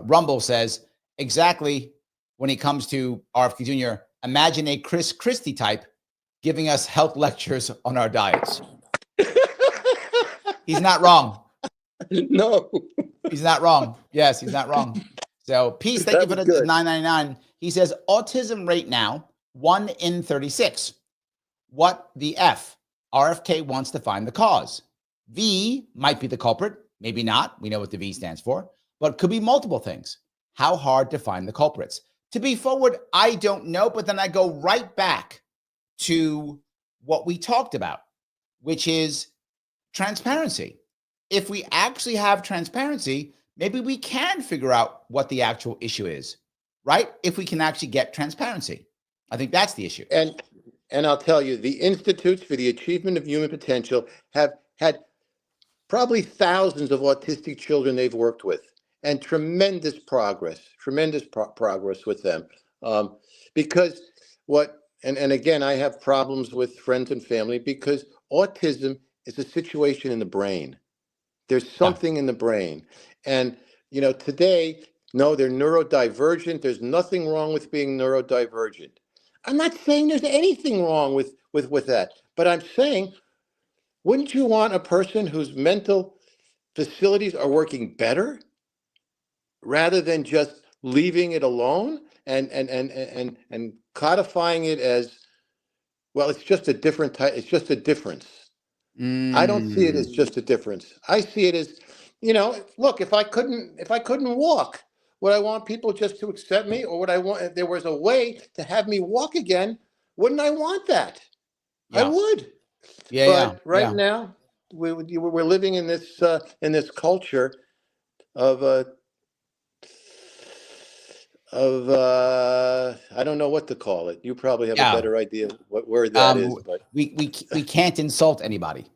Rumble says exactly when it comes to RFK Jr. Imagine a Chris Christie type giving us health lectures on our diets. He's not wrong. No, he's not wrong. Yes, he's not wrong. So peace. Thank you for the $9.99. He says autism rate now 1 in 36. What the F? RFK wants to find the cause. V might be the culprit. Maybe not. We know what the V stands for, but could be multiple things. How hard to find the culprits? To be forward, I don't know, but then I go right back to what we talked about, which is transparency. If we actually have transparency, maybe we can figure out what the actual issue is, right? If we can actually get transparency. I think that's the issue. And I'll tell you, the Institutes for the Achievement of Human Potential have had probably thousands of autistic children they've worked with, and tremendous progress with them. Because and again, I have problems with friends and family because autism is a situation in the brain. There's something in the brain. And, today, no, they're neurodivergent. There's nothing wrong with being neurodivergent. I'm not saying there's anything wrong with that, but I'm saying, wouldn't you want a person whose mental facilities are working better rather than just leaving it alone and codifying it as, well, it's just a different type, it's just a difference. I don't see it as just a difference. I see it as, look, if I couldn't walk, would I want people just to accept me, or would I want, if there was a way to have me walk again, wouldn't I want that? I would. But right now, we're living in this culture of I don't know what to call it. You probably have a better idea what word that is. But we can't insult anybody.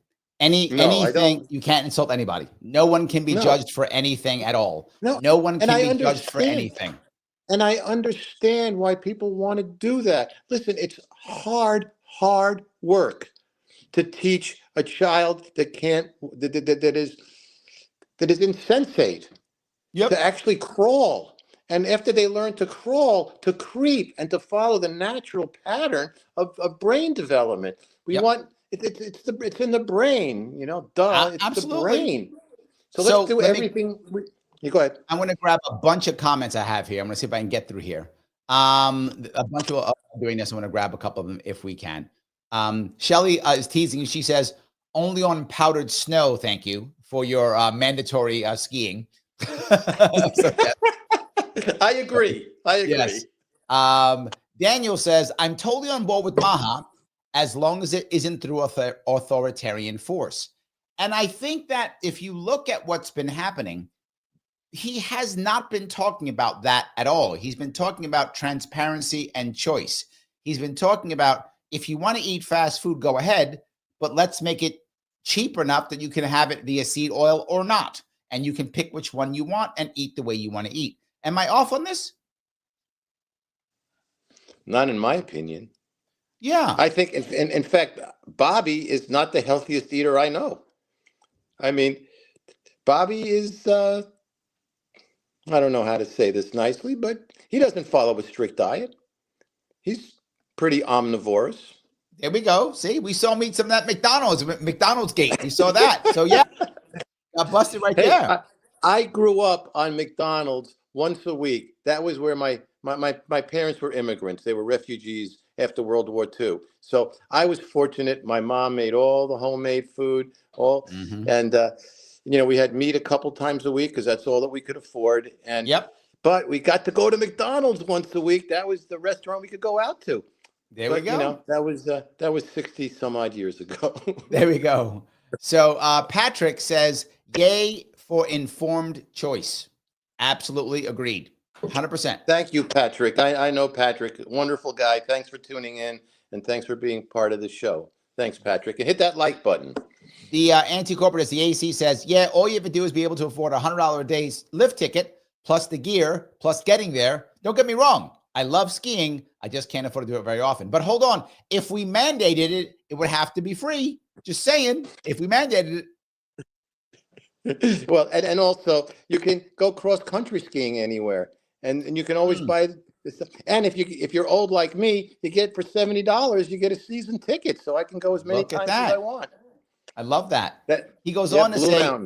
Anything, you can't insult anybody. No one can be judged for anything at all. No one can be judged for anything. And I understand why people want to do that. Listen, it's hard work to teach a child that is insensate to actually crawl. And after they learn to crawl, to creep and to follow the natural pattern of brain development. We want it's in the brain, it's absolutely. the brain. So let's do everything. You go ahead. I'm going to grab a bunch of comments I have here. I'm going to see if I can get through here. A bunch of doing this. I'm going to grab a couple of them if we can. Shelly is teasing. She says, only on powdered snow, thank you, for your mandatory skiing. I agree. Yes. Daniel says, I'm totally on board with MAHA as long as it isn't through authoritarian force. And I think that if you look at what's been happening, he has not been talking about that at all. He's been talking about transparency and choice. He's been talking about, if you want to eat fast food, go ahead, but let's make it cheap enough that you can have it via seed oil or not. And you can pick which one you want and eat the way you want to eat. Am I off on this? Not in my opinion. Yeah. I think, in fact, Bobby is not the healthiest eater I know. I mean, Bobby is, I don't know how to say this nicely, but he doesn't follow a strict diet. He's pretty omnivorous. There we go. See, we saw him eat some of that McDonald's gate. We saw that. So yeah, got busted right there. I grew up on McDonald's once a week. That was where my parents were immigrants. They were refugees after World War II. So I was fortunate. My mom made all the homemade food, and we had meat a couple times a week because that's all that we could afford. And but we got to go to McDonald's once a week. That was the restaurant we could go out to. There we go. That was 60 some odd years ago. There we go. So Patrick says, yay for informed choice. Absolutely agreed. 100%. Thank you, Patrick. I know Patrick, wonderful guy. Thanks for tuning in, and thanks for being part of the show. Thanks, Patrick. And hit that like button. The anti-corporatist, the AC says, yeah, all you have to do is be able to afford a $100 a day lift ticket, plus the gear, plus getting there. Don't get me wrong. I love skiing. I just can't afford to do it very often. But hold on. If we mandated it, it would have to be free. Just saying, if we mandated it. Well, and also you can go cross-country skiing anywhere. And you can always buy this. And if you're old like me, you get for $70, you get a season ticket. So I can go as many times as I want. I love that. He goes on to say,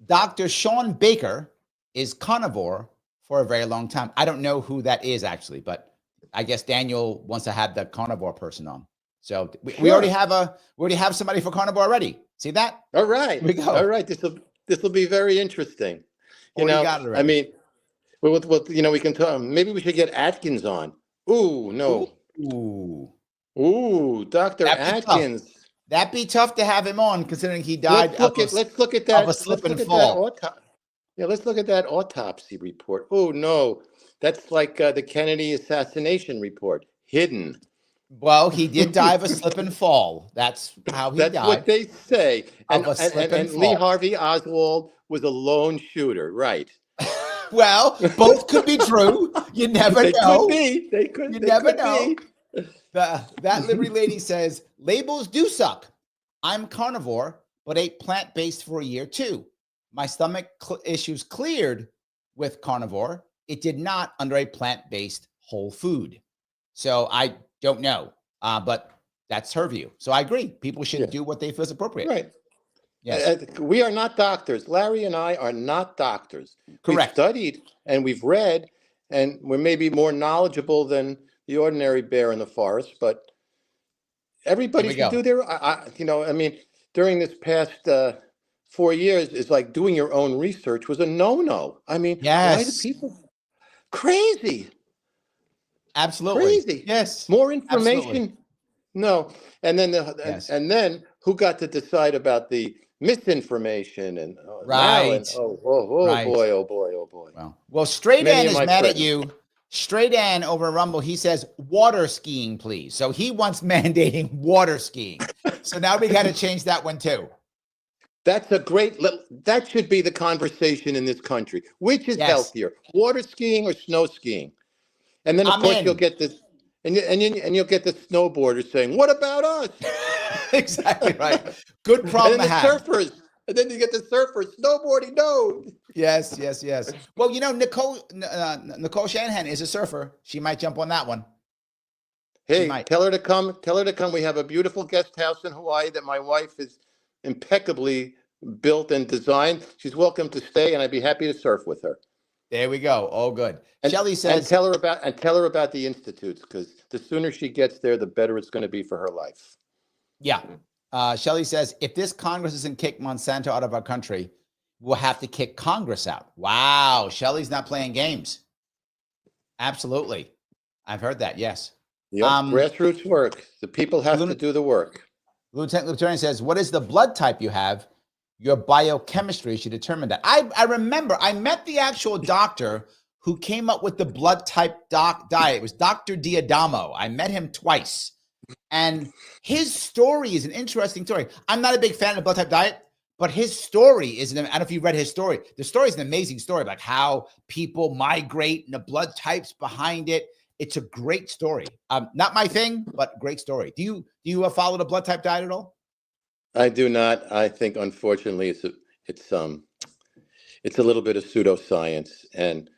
Dr. Sean Baker is carnivore for a very long time. I don't know who that is actually, but I guess Daniel wants to have the carnivore person on. So we already have somebody for carnivore already. See that? All right. Here we go. All right. This will be very interesting. Got it already. I mean, well, we can talk. Maybe we should get Atkins on. Ooh, no. Ooh, Dr. Atkins. That'd be tough to have him on, considering he died. Let's look at that. Of a slip and fall. Yeah, let's look at that autopsy report. Oh, no, that's like the Kennedy assassination report, hidden. Well, he did die of a slip and fall. That's how he That's what died, they say. of a slip and Lee fall. Harvey Oswald was a lone shooter, right? Well, both could be true. You never They could know. be. You They never could know. be. That Liberty lady says, labels do suck. I'm carnivore, but ate plant-based for a year too. My stomach issues cleared with carnivore. It did not under a plant-based whole food. So I don't know, but that's her view. So I agree. People should do what they feel is appropriate. Right. Yes. We are not doctors. Larry and I are not doctors. Correct. We've studied and we've read, and we're maybe more knowledgeable than the ordinary bear in the forest, but everybody should do their, I mean, during this past 4 years, it's like doing your own research was a no-no. I mean, why do people, crazy. Absolutely. Crazy. Yes. More information. Absolutely. No. And then and then who got to decide about the misinformation and right. Boy, oh boy. Well, Straight Ann is mad at you. Straight Ann over Rumble, he says water skiing, please. So he wants mandating water skiing. So now we got to change that one too. That's a great, that should be the conversation in this country. Which is healthier, water skiing or snow skiing? And then of course you'll get this, and you'll get the snowboarders saying, "What about us?" Exactly right. Good problem to have. Surfers, and then you get the surfers snowboarding. No. Yes. Well, you know, Nicole Shanahan is a surfer. She might jump on that one. Hey, tell her to come. Tell her to come. We have a beautiful guest house in Hawaii that my wife is impeccably built and designed. She's welcome to stay, and I'd be happy to surf with her. There we go. All good. And Shelley says, and tell her about the institutes, because the sooner she gets there, the better it's going to be for her life. Yeah. Shelley says, if this Congress doesn't kick Monsanto out of our country, we'll have to kick Congress out. Wow. Shelley's not playing games. Absolutely. I've heard that. Yes. Yeah. Grassroots work. The people have to do the work. Lieutenant says, what is the blood type you have? Your biochemistry should determine that. I remember I met the actual doctor who came up with the blood type diet. It was Dr. Diadamo. I met him twice. And his story is an interesting story. I'm not a big fan of the blood type diet, but his story is, I don't know if you read his story. The story is an amazing story, like how people migrate and the blood types behind it. It's a great story. Not my thing, but great story. Do you follow the blood type diet at all? I do not. I think, unfortunately, it's a little bit of pseudoscience, and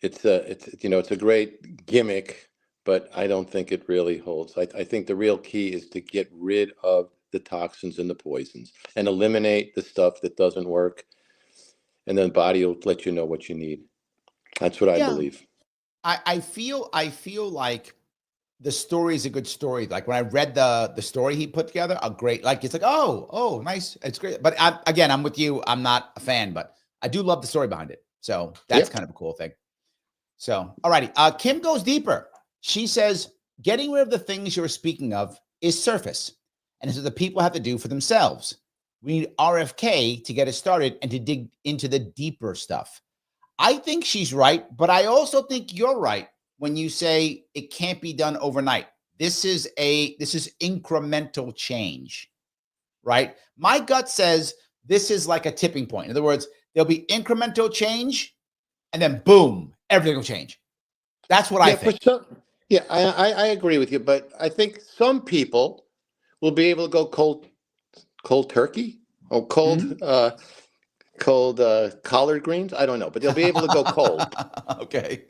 it's a great gimmick, but I don't think it really holds. I think the real key is to get rid of the toxins and the poisons and eliminate the stuff that doesn't work, and then the body will let you know what you need. That's what I believe. I feel like the story is a good story. Like when I read the story he put together, a great, like, it's like, oh, nice. It's great. But I'm with you. I'm not a fan, but I do love the story behind it. So that's kind of a cool thing. So, all righty. Kim goes deeper. She says, getting rid of the things you're speaking of is surface. And it's what the people have to do for themselves. We need RFK to get us started and to dig into the deeper stuff. I think she's right, but I also think you're right when you say it can't be done overnight. This is incremental change, right? My gut says this is like a tipping point. In other words, there'll be incremental change, and then boom, everything will change. That's what I think. I agree with you, but I think some people will be able to go cold turkey or cold collard greens. I don't know, but they'll be able to go cold. Okay.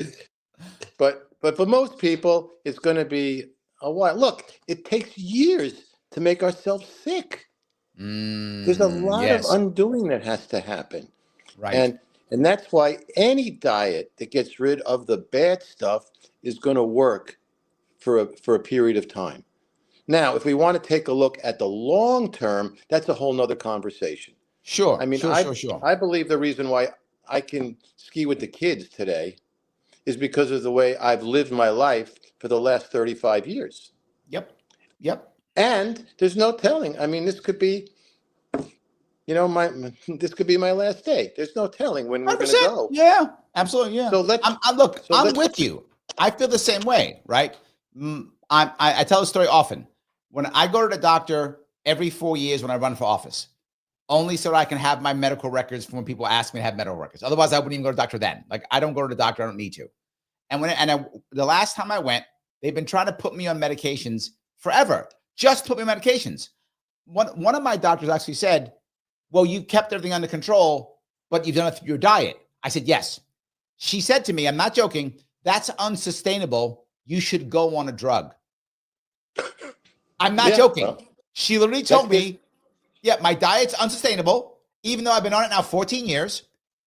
But for most people, it's going to be a while. Look, it takes years to make ourselves sick. There's a lot of undoing that has to happen. Right. And that's why any diet that gets rid of the bad stuff is going to work for a period of time. Now, if we want to take a look at the long term, that's a whole nother conversation. Sure. I mean, sure. I believe the reason why I can ski with the kids today is because of the way I've lived my life for the last 35 years. Yep. And there's no telling. I mean, this could be, this could be my last day. There's no telling when we're going to 100%. go. Yeah, absolutely. Yeah. So let's look, so I'm let's with you. I feel the same way, right? I tell the story often. When I go to the doctor every 4 years when I run for office, only so that I can have my medical records from when people ask me to have medical records. Otherwise, I wouldn't even go to the doctor then. Like, I don't go to the doctor. I don't need to. And the last time I went, they've been trying to put me on medications forever. Just put me on medications. One of my doctors actually said, well, you kept everything under control, but you've done it through your diet. I said, yes. She said to me, I'm not joking, that's unsustainable. You should go on a drug. I'm not joking. Well, she literally told me, yeah, my diet's unsustainable. Even though I've been on it now 14 years,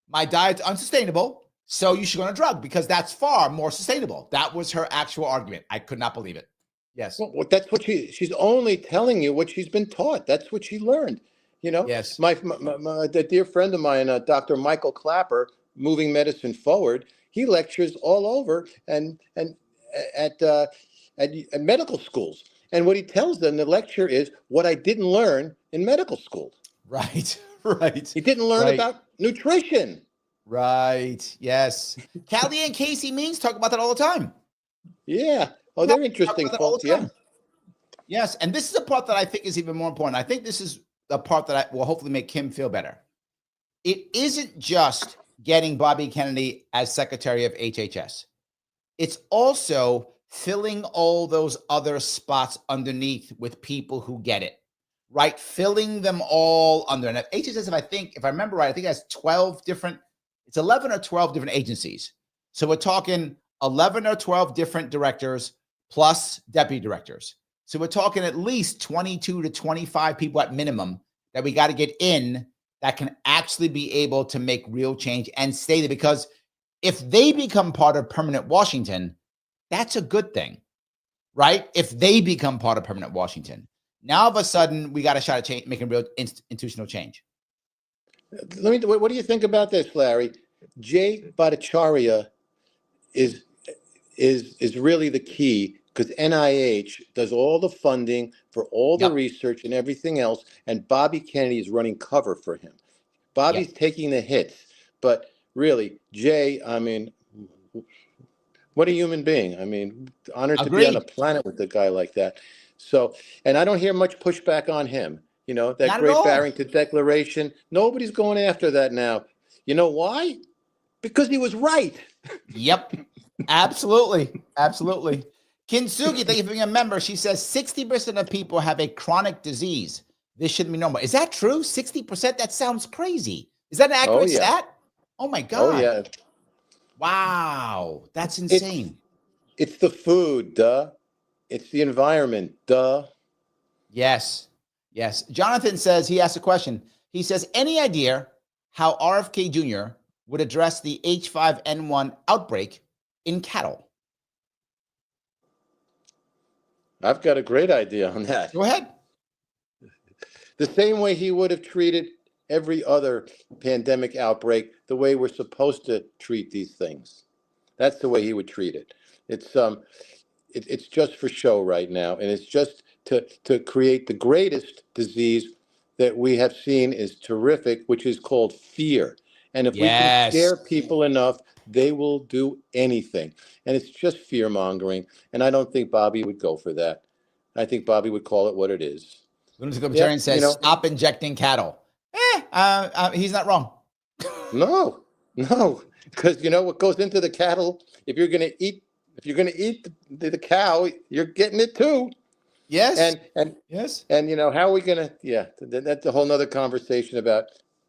my diet's unsustainable. So you should go on a drug because that's far more sustainable. That was her actual argument. I could not believe it. Yes. Well, that's what she's only telling you what she's been taught. That's what she learned. Yes. The dear friend of mine, Dr. Michael Clapper, Moving Medicine Forward, he lectures all over and at medical schools. And what he tells them, the lecture is what I didn't learn in medical school. Right. Right. He didn't learn about nutrition. Right. Yes. Callie and Casey Means talk about that all the time. Yeah. Oh, they're interesting folks. Yeah. Yes. And this is the part that I think is even more important. I think this is the part that will hopefully make Kim feel better. It isn't just getting Bobby Kennedy as Secretary of HHS. It's also filling all those other spots underneath with people who get it, right? Filling them all under. And HHS, if I remember right, I think it has 11 or 12 different agencies. So we're talking 11 or 12 different directors plus deputy directors. So we're talking at least 22 to 25 people at minimum that we got to get in that can actually be able to make real change and stay there. Because if they become part of permanent Washington, that's a good thing, right? If they become part of permanent Washington, now all of a sudden we got a shot at making real institutional change. What do you think about this, Larry? Jay Bhattacharya is really the key because NIH does all the funding for all the research and everything else, and Bobby Kennedy is running cover for him. Bobby's taking the hits, but really, Jay, I mean, what a human being. I mean, honored to be on a planet with a guy like that. So, and I don't hear much pushback on him. That Not great Barrington Declaration, nobody's going after that now. You know why? Because he was right. Yep. Absolutely. Absolutely. Kintsugi, thank you for being a member. She says 60% of people have a chronic disease. This shouldn't be normal. Is that true? 60%? That sounds crazy. Is that an accurate stat? Oh my God. Oh yeah. Wow. That's insane. It's the food, duh. It's the environment, duh. Yes. Yes. Jonathan says, he asked a question. He says, any idea how RFK Jr. would address the H5N1 outbreak in cattle? I've got a great idea on that. Go ahead. The same way he would have treated every other pandemic outbreak, the way we're supposed to treat these things. That's the way he would treat it. It's just for show right now, and it's just to create the greatest disease that we have seen is terrific, which is called fear. And if we can scare people enough, they will do anything. And it's just fear mongering. And I don't think Bobby would go for that. I think Bobby would call it what it is. Lunatic Libertarian says, stop injecting cattle. He's not wrong. No, because what goes into the cattle, if you're going to eat the cow, you're getting it too. Yes. And yes. And how are we going to, that's a whole nother conversation about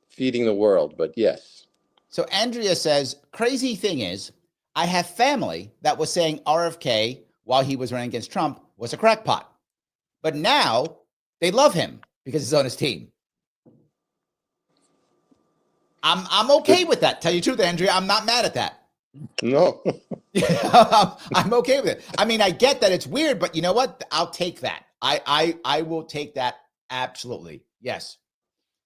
feeding the world, but yes. So Andrea says, crazy thing is, I have family that was saying RFK while he was running against Trump was a crackpot. But now they love him because he's on his team. I'm okay with that. Tell you the truth, Andrea, I'm not mad at that. No. I'm okay with it. I mean, I get that it's weird, but you know what? I'll take that. I will take that. Absolutely. Yes.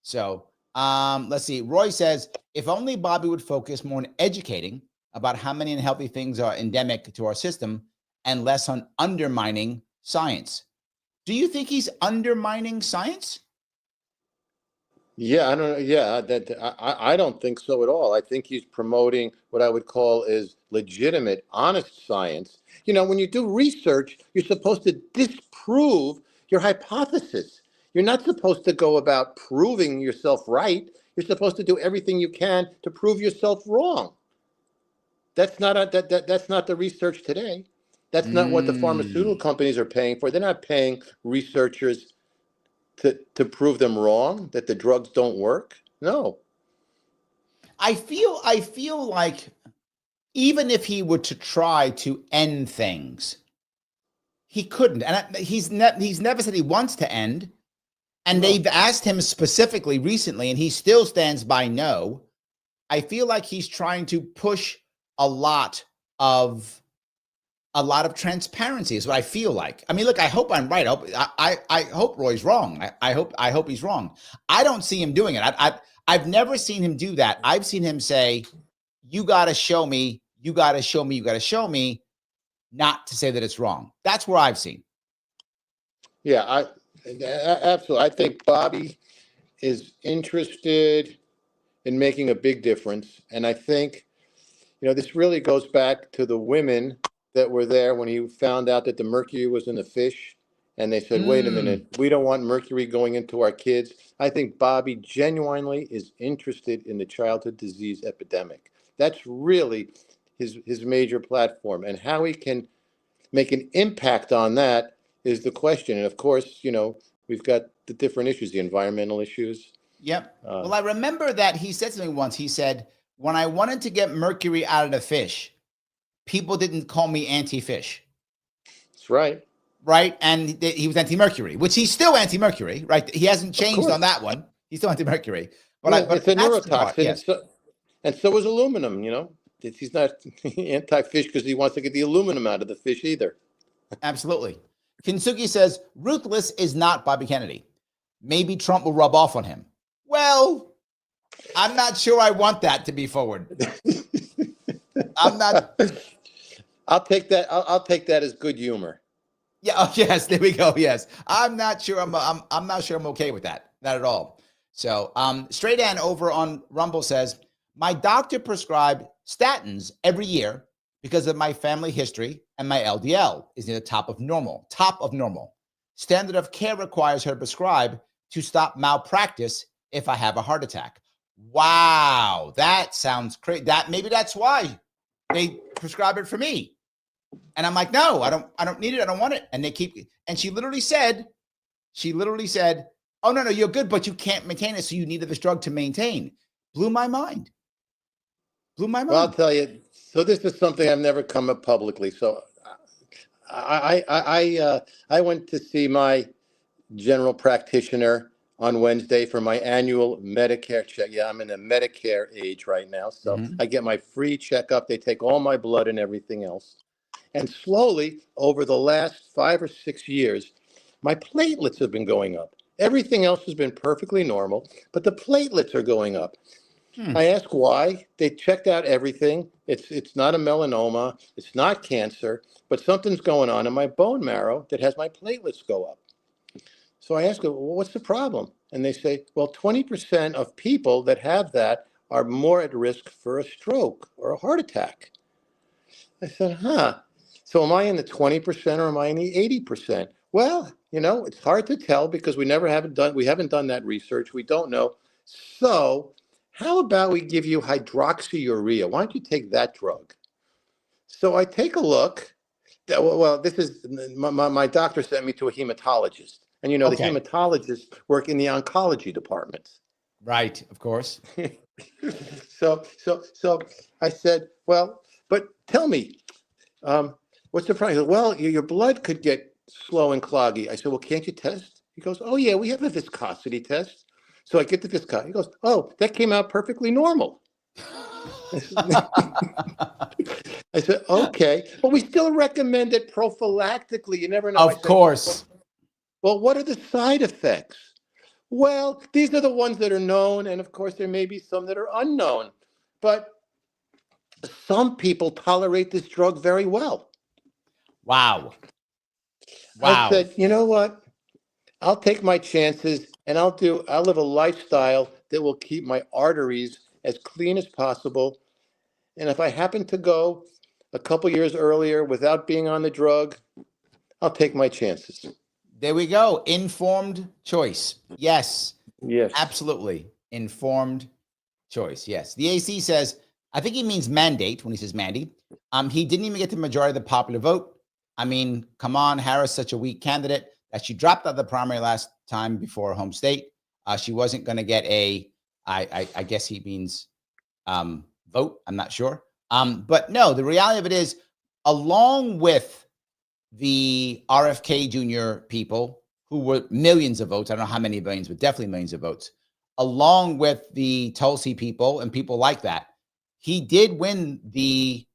So let's see. Roy says, if only Bobby would focus more on educating about how many unhealthy things are endemic to our system and less on undermining science. Do you think he's undermining science? Yeah, I don't know. Yeah, I don't think so at all. I think he's promoting what I would call is legitimate, honest science. You know, when you do research, you're supposed to disprove your hypothesis. You're not supposed to go about proving yourself right. You're supposed to do everything you can to prove yourself wrong. That's not the research today. That's not what the pharmaceutical Mm. companies are paying for. They're not paying researchers to prove them wrong, that the drugs don't work. No. I feel like even if he were to try to end things, he couldn't. And he's never said he wants to end. And No. they've asked him specifically recently, and he still stands by no. I feel like he's trying to push a lot of transparency is what I feel like. I mean, look, I hope I'm right. I hope Roy's wrong. I hope he's wrong. I don't see him doing it. I've never seen him do that. I've seen him say, "You got to show me. You got to show me. You got to show me." Not to say that it's wrong. That's where I've seen. Yeah, absolutely. I think Bobby is interested in making a big difference. And I think, this really goes back to the women that were there when he found out that the mercury was in the fish. And they said, wait a Mm. minute, we don't want mercury going into our kids. I think Bobby genuinely is interested in the childhood disease epidemic. That's really his major platform. And how he can make an impact on that is the question. And of course, we've got the different issues, the environmental issues. Yep. Well, I remember that he said something once. He said, when I wanted to get mercury out of the fish, people didn't call me anti-fish. That's right. Right. And he was anti-mercury, which he's still anti-mercury, right? He hasn't changed on that one. He's still anti-mercury. But it's a that's the part, neurotoxin. yes. And so is aluminum, He's not anti-fish because he wants to get the aluminum out of the fish either. Absolutely. Kinsugi says, ruthless is not Bobby Kennedy. Maybe Trump will rub off on him. Well, I'm not sure I want that to be forward. I'm not. I'll take that. I'll take that as good humor. Yeah. Oh, yes. There we go. Yes. I'm not sure. I'm not sure I'm okay with that. Not at all. So, Straight Ann over on Rumble says, my doctor prescribed statins every year because of my family history and my LDL is near the top of normal. Standard of care requires her to prescribe to stop malpractice if I have a heart attack. Wow, that sounds crazy. Maybe that's why they prescribe it for me. And I'm like, no, I don't need it. I don't want it. And they keep. And she literally said, oh, no, you're good, but you can't maintain it. So you needed this drug to maintain. Blew my mind. Well, I'll tell you. So this is something I've never come up publicly. So I went to see my general practitioner on Wednesday for my annual Medicare check. Yeah, I'm in a Medicare age right now. So I get my free checkup. They take all my blood and everything else. And slowly, over the last 5 or 6 years, my platelets have been going up. Everything else has been perfectly normal, but the platelets are going up. I asked why. They checked out everything. It's not a melanoma. It's not cancer, but something's going on in my bone marrow that has my platelets go up. So I asked them, well, what's the problem? And they say, well, 20% of people that have that are more at risk for a stroke or a heart attack. I said, so am I in the 20% or am I in the 80%? Well, it's hard to tell because we haven't done that research. We don't know. So how about we give you hydroxyurea? Why don't you take that drug? So I take a look. Well, this is my doctor sent me to a hematologist. And the hematologists work in the oncology department. Right, of course. So I said, well, but tell me, what's the problem? He said, well, your blood could get slow and cloggy. I said, well, can't you test? He goes, oh, yeah, we have a viscosity test. So I get the viscosity. He goes, oh, that came out perfectly normal. I said, okay, but we still recommend it prophylactically. You never know. Of course. Well, what are the side effects? Well, these are the ones that are known, and of course, there may be some that are unknown. But some people tolerate this drug very well. Wow. I said, you know what? I'll take my chances and I'll live a lifestyle that will keep my arteries as clean as possible. And if I happen to go a couple years earlier without being on the drug, I'll take my chances. There we go. Informed choice. Yes. Yes. Absolutely. Informed choice. Yes. The AC says, I think he means mandate when he says Mandy. He didn't even get the majority of the popular vote. I mean, come on, Harris, such a weak candidate that she dropped out of the primary last time before her home state. She wasn't going to get I guess he means vote. I'm not sure. But no, the reality of it is, along with the RFK Jr. people who were millions of votes, I don't know how many billions, but definitely millions of votes, along with the Tulsi people and people like that, he did win the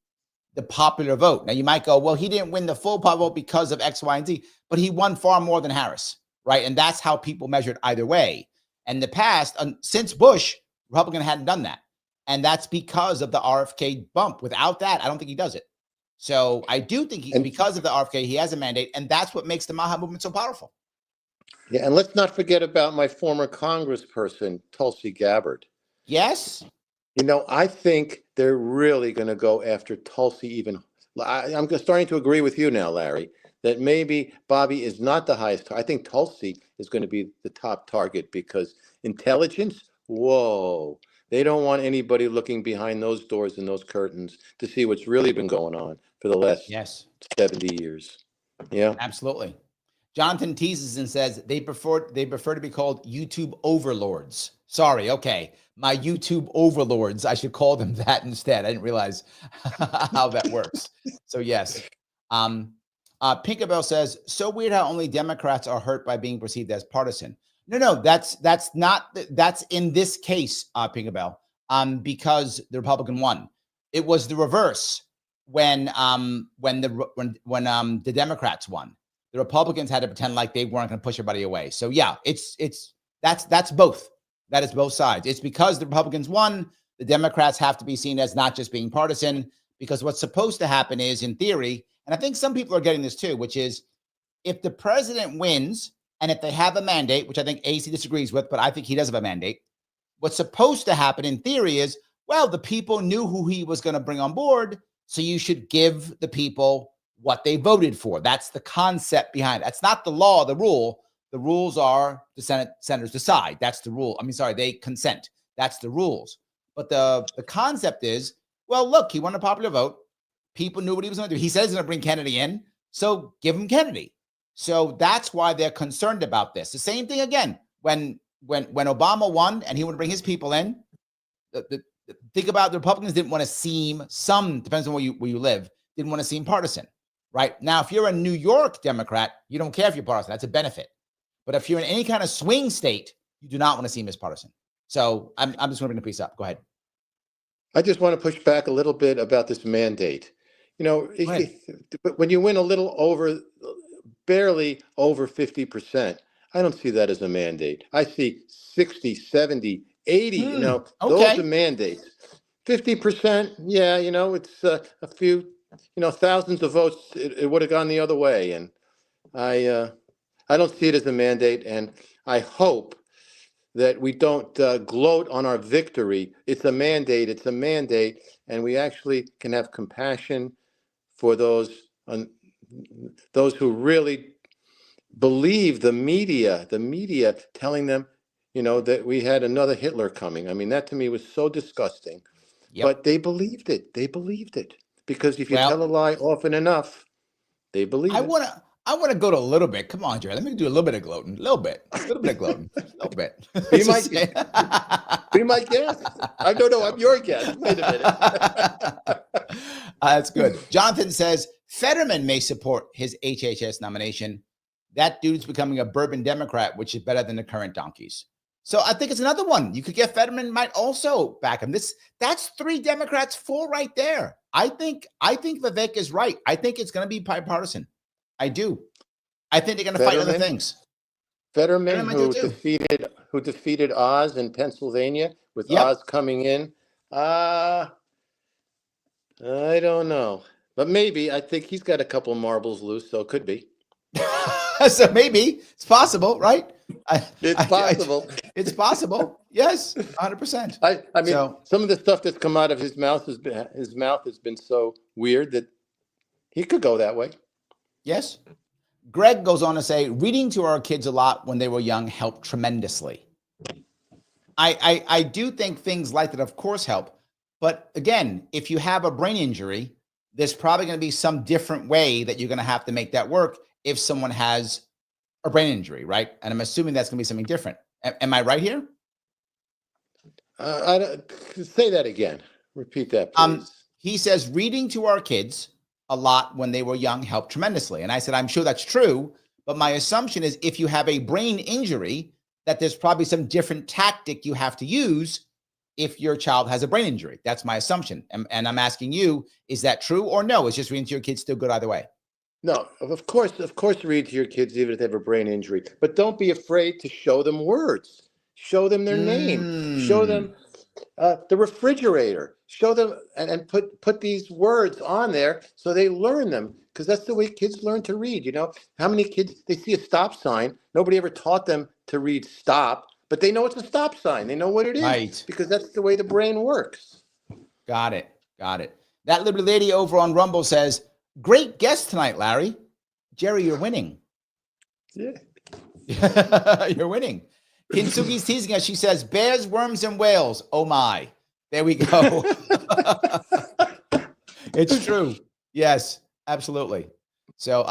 popular vote. Now you might go, well, he didn't win the full popular vote because of X, Y, and Z, but he won far more than Harris, right? And that's how people measured either way. And in the past, since Bush, Republican hadn't done that. And that's because of the RFK bump. Without that, I don't think he does it. So I do think because of the RFK, he has a mandate, and that's what makes the MAHA movement so powerful. Yeah, and let's not forget about my former congressperson, Tulsi Gabbard. Yes. You know, I think they're really going to go after Tulsi even. I'm starting to agree with you now, Larry, that maybe Bobby is not the highest. I think Tulsi is going to be the top target because intelligence, whoa. They don't want anybody looking behind those doors and those curtains to see what's really been going on for the last 70 years. Yeah, absolutely. Jonathan teases and says they prefer to be called YouTube overlords. Sorry, okay, my YouTube overlords. I should call them that instead. I didn't realize how that works. So yes, Pinkabell says, so weird how only Democrats are hurt by being perceived as partisan. No, that's in this case, Pinkabell, because the Republican won. It was the reverse when the Democrats won. The Republicans had to pretend like they weren't going to push everybody away. So yeah, that's both. That is both sides. It's because the Republicans won, the Democrats have to be seen as not just being partisan, because what's supposed to happen is, in theory, and I think some people are getting this too, which is if the president wins and if they have a mandate, which I think AC disagrees with, but I think he does have a mandate, what's supposed to happen in theory is, well, the people knew who he was going to bring on board, so you should give the people what they voted for. That's the concept behind it. That's not the law, the rule. The rules are the senators decide. That's the rule. They consent. That's the rules. But the concept is, well, look, he won a popular vote. People knew what he was going to do. He says he's going to bring Kennedy in, so give him Kennedy. So that's why they're concerned about this. The same thing again, when Obama won and he would bring his people in, think about the Republicans didn't want to seem, depends on where you live, didn't want to seem partisan, right? Now, if you're a New York Democrat, you don't care if you're partisan. That's a benefit. But if you're in any kind of swing state, you do not want to seem as partisan. So I'm just going to bring the piece up. Go ahead. I just want to push back a little bit about this mandate. You know, when you win a little over, barely over 50%, I don't see that as a mandate. I see 60, 70, 80, those are mandates. 50%, yeah, it's a few, thousands of votes, it would have gone the other way. And I don't see it as a mandate, and I hope that we don't gloat on our victory. It's a mandate, and we actually can have compassion for those who really believe the media telling them, that we had another Hitler coming. I mean, that to me was so disgusting. Yep. But they believed it. Because if you tell a lie often enough, they believe it. I want to go to a little bit. Come on, Jerry. Let me do a little bit of gloating. A little bit of gloating. A little bit. Be my guest. No, I'm your guest. Wait a minute. That's good. Jonathan says Fetterman may support his HHS nomination. That dude's becoming a bourbon Democrat, which is better than the current donkeys. So I think it's another one. You could get Fetterman might also back him. That's 3 Democrats, 4 right there. I think Vivek is right. I think it's going to be bipartisan. I do. I think they're going to fight other things. Fetterman, who defeated Oz in Pennsylvania, with Oz coming in. I don't know, but maybe. I think he's got a couple marbles loose, so it could be. So maybe it's possible, right? It's possible. It's possible. Yes, 100%. I mean, So, some of the stuff that's come out of his mouth has been so weird that he could go that way. yes. Greg goes on to say, reading to our kids a lot when they were young helped tremendously. I do think things like that, of course, help. But again, if you have a brain injury, there's probably going to be some different way that you're going to have to make that work if someone has a brain injury, right? And I'm assuming that's going to be something different. Am I right here? Say that again. Repeat that, please. He says reading to our kids a lot when they were young helped tremendously. And I said, I'm sure that's true. But my assumption is if you have a brain injury, that there's probably some different tactic you have to use if your child has a brain injury. That's my assumption. And I'm asking you, is that true or no? Is just reading to your kids still good either way? No, of course, read to your kids even if they have a brain injury. But don't be afraid to show them words. Show them their name. Show them the refrigerator. Show them and put these words on there so they learn them, because that's the way kids learn to read. You know, how many kids, they see a stop sign. Nobody ever taught them to read stop, but they know it's a stop sign. They know what it is, right, because that's the way the brain works. Got it. Got it. That little lady over on Rumble says, great guest tonight, Larry. Jerry, you're winning. Yeah. You're winning. Kintsugi's teasing us. She says, bears, worms, and whales. Oh, my. There we go. It's true. Yes, absolutely. So,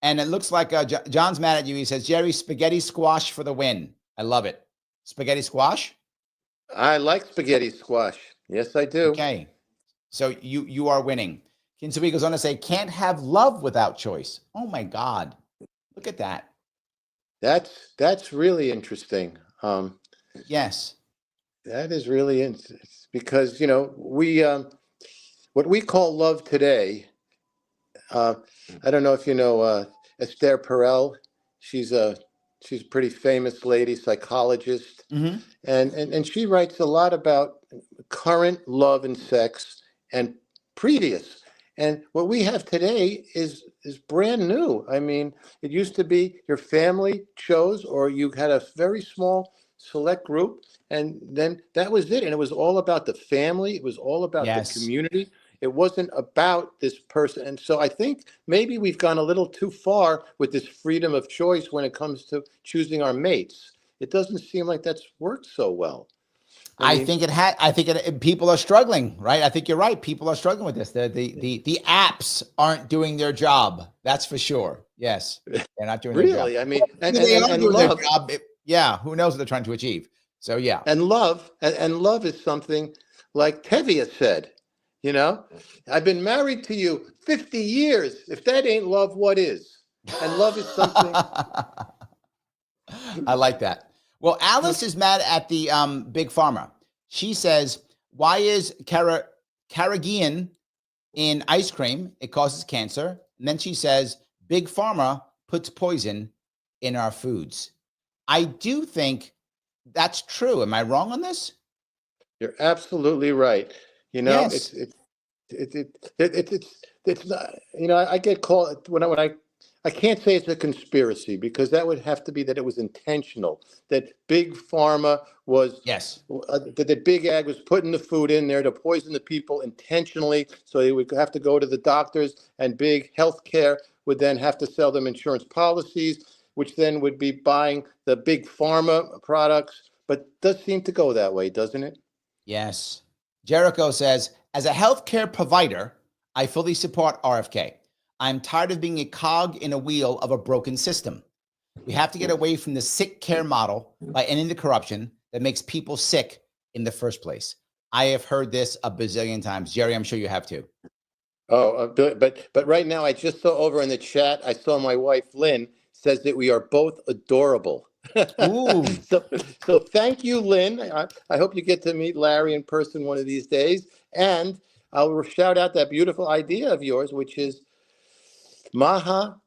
and it looks like John's mad at you. He says, Jerry, spaghetti squash for the win. I love it. Spaghetti squash? I like spaghetti squash. Yes, I do. Okay. So you are winning. Kinsui goes on to say, can't have love without choice. Oh my God. Look at that. That's really interesting. Yes. That is really interesting because, you know, we what we call love today, I don't know if you know Esther Perel. She's a pretty famous lady, psychologist. Mm-hmm. And she writes a lot about current love and sex and previous. And what we have today is brand new. I mean, it used to be your family chose, or you had a very small select group, and then that was it. And it was all about the family. It was all about the community. It wasn't about this person. And so I think maybe we've gone a little too far with this freedom of choice when it comes to choosing our mates. It doesn't seem like that's worked so well. I think people are struggling, right? I think you're right. People are struggling with this. The apps aren't doing their job. That's for sure. Yes. They're not doing their job. Really? I mean, and love, their job. Yeah. Who knows what they're trying to achieve? So yeah. And love is something like Tevye said, you know, I've been married to you 50 years. If that ain't love, what is? And love is something. I like that. Well, Alice is mad at the Big Pharma. She says, why is carrageenan in ice cream? It causes cancer. And then she says, Big Pharma puts poison in our foods. I do think that's true. Am I wrong on this? You're absolutely right. You know, yes. it's not, you know, I get called when I can't say it's a conspiracy, because that would have to be that it was intentional, that Big Pharma was, that Big Ag was putting the food in there to poison the people intentionally, so they would have to go to the doctors, and big healthcare would then have to sell them insurance policies, which then would be buying the Big Pharma products. But it does seem to go that way, doesn't it? Yes. Jericho says, as a healthcare provider, I fully support RFK. I'm tired of being a cog in a wheel of a broken system. We have to get away from the sick care model by ending the corruption that makes people sick in the first place. I have heard this a bazillion times. Jerry, I'm sure you have too. Oh, but right now, I just saw over in the chat, I saw my wife, Lynn, says that we are both adorable. Ooh. So thank you, Lynn. I hope you get to meet Larry in person one of these days. And I'll shout out that beautiful idea of yours, which is MAHA.com.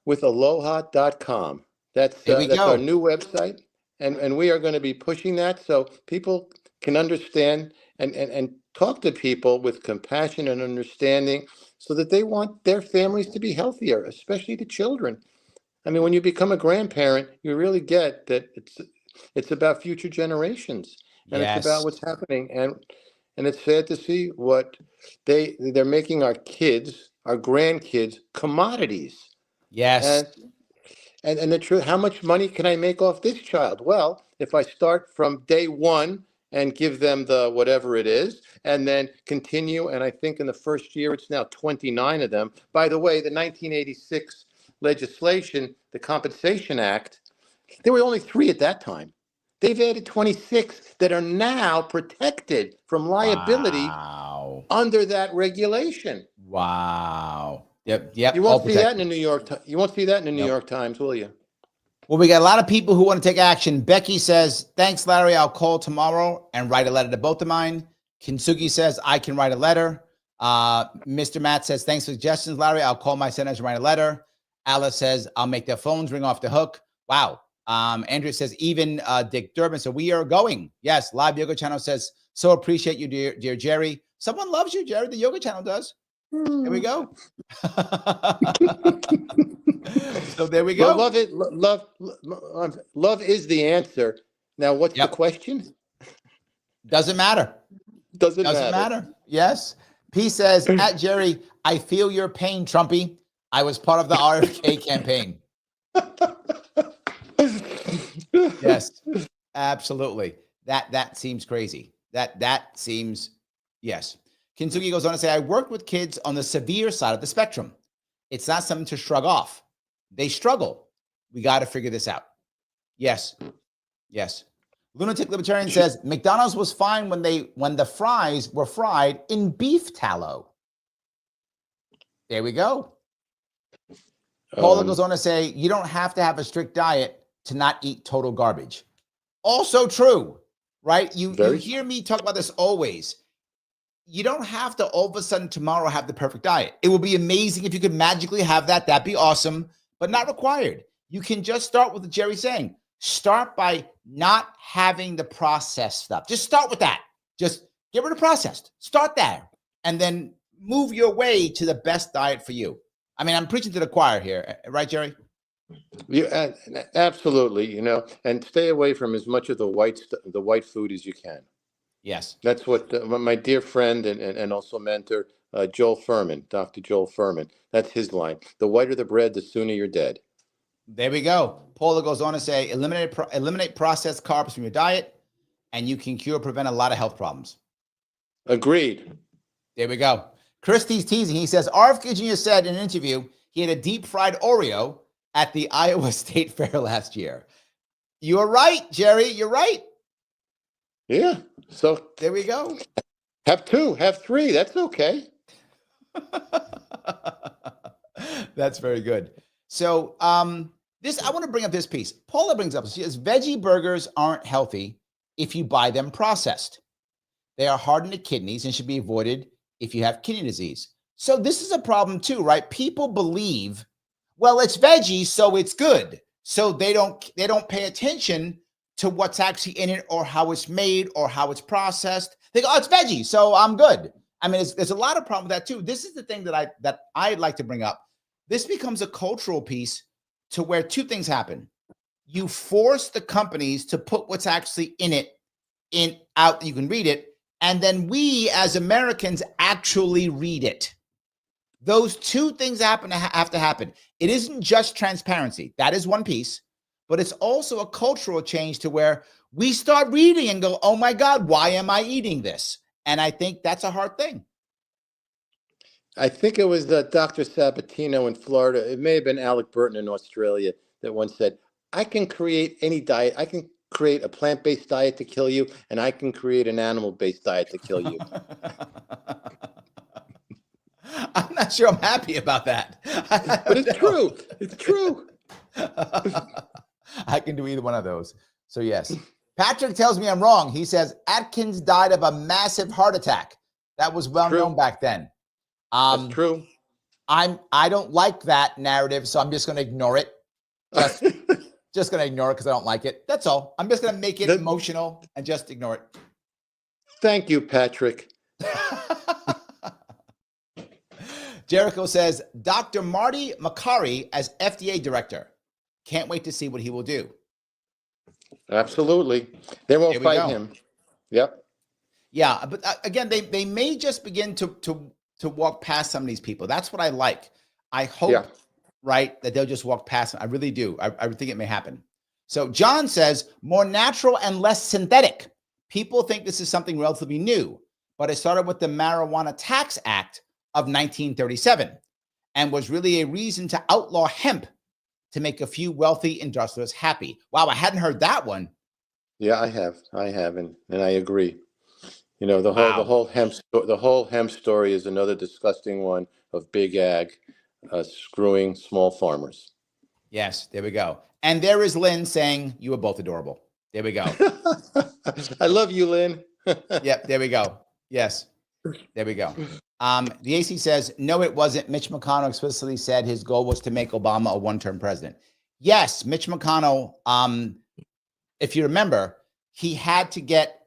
That's our new website. And we are going to be pushing that so people can understand and talk to people with compassion and understanding, so that they want their families to be healthier, especially the children. I mean, when you become a grandparent, you really get that it's about future generations, and it's about Yes. what's happening. And it's sad to see what they're making our kids, our grandkids, commodities. Yes. And and the truth, how much money can I make off this child? Well, if I start from day one and give them the whatever it is, and then continue, and I think in the first year it's now 29 of them. By the way, the 1986 legislation, the Compensation Act, there were only 3 at that time. They've added 26 that are now protected from liability Wow. under that regulation. Wow. Yep. You All won't see that in protected. the New York. You won't see that in the New Nope. York Times, will you? Well, we got a lot of people who want to take action. Becky says, thanks, Larry. I'll call tomorrow and write a letter to both of mine. Kinsugi says, I can write a letter. Mr. Matt says, thanks for suggestions, Larry. I'll call my senators and write a letter. Alice says, I'll make their phones ring off the hook. Wow. Andrea says, even Dick Durbin. So we are going. Yes. Live Yoga Channel says, so appreciate you, dear Jerry. Someone loves you, Jerry. The Yoga Channel does. There we go. So there we go. Well, love is the answer. Now, what's the question? Doesn't matter. Doesn't matter. Yes. P says, at Jerry, I feel your pain, Trumpy. I was part of the RFK campaign. Yes, absolutely. That seems crazy. That seems, yes. Kinsugi goes on to say, I worked with kids on the severe side of the spectrum. It's not something to shrug off. They struggle. We got to figure this out. Yes. Yes. Lunatic Libertarian says, McDonald's was fine when the fries were fried in beef tallow. There we go. Paula goes on to say, you don't have to have a strict diet to not eat total garbage. Also true, right? You hear me talk about this always. You don't have to all of a sudden tomorrow have the perfect diet. It would be amazing if you could magically have that. That'd be awesome, but not required. You can just start with what Jerry's saying. Start by not having the processed stuff. Just start with that. Just get rid of processed. Start there and then move your way to the best diet for you. I mean, I'm preaching to the choir here, right, Jerry? Yeah, absolutely. And stay away from as much of the white food as you can. Yes. That's what my dear friend and also mentor, Joel Furman, Dr. Joel Furman, that's his line. The whiter the bread, the sooner you're dead. There we go. Paula goes on to say, eliminate processed carbs from your diet, and you can prevent a lot of health problems. Agreed. There we go. Christie's teasing. He says, RFK Jr. said in an interview he had a deep-fried Oreo at the Iowa State Fair last year. You're right, Jerry. You're right. Yeah. So there we go. Have 2, have 3. That's okay. That's very good. So I want to bring up this piece. Paula brings up, she says, veggie burgers aren't healthy if you buy them processed. They are hard on the kidneys and should be avoided if you have kidney disease. So this is a problem too, right? People believe, well, it's veggie, so it's good. So they don't pay attention to what's actually in it or how it's made or how it's processed. They go, oh, it's veggie, so I'm good. I mean, there's a lot of problem with that too. This is the thing that I'd like to bring up. This becomes a cultural piece to where 2 things happen. You force the companies to put what's actually in it out. You can read it. And then we as Americans actually read it. Those 2 things have to happen. It isn't just transparency. That is one piece. But it's also a cultural change to where we start reading and go, oh my God, why am I eating this? And I think that's a hard thing. I think it was Dr. Sabatino in Florida. It may have been Alec Burton in Australia that once said, I can create any diet. I can create a plant-based diet to kill you, and I can create an animal-based diet to kill you. I'm not sure I'm happy about that. But it's true. It's true. I can do either one of those. So yes. Patrick tells me I'm wrong. He says Atkins died of a massive heart attack. That was well known back then. That's true. I don't like that narrative, so I'm just going to ignore it. Just going to ignore it because I don't like it. That's all. I'm just going to make it emotional and just ignore it. Thank you, Patrick. Jericho says, Dr. Marty Makary as FDA director. Can't wait to see what he will do. Absolutely. They won't fight him. Yep. Yeah, but again, they may just begin to walk past some of these people. That's what I like. I hope, right, that they'll just walk past them. I really do. I think it may happen. So John says, more natural and less synthetic. People think this is something relatively new, but it started with the Marijuana Tax Act of 1937 and was really a reason to outlaw hemp to make a few wealthy industrialists happy. Wow, I hadn't heard that one. Yeah, I have, and I agree. You know, the whole hemp story is another disgusting one of big ag screwing small farmers. Yes, there we go. And there is Lynn saying, you are both adorable. There we go. I love you, Lynn. Yep, there we go. Yes, there we go. The AC says, no, it wasn't. Mitch McConnell explicitly said his goal was to make Obama a one-term president. Yes, Mitch McConnell, if you remember, he had to get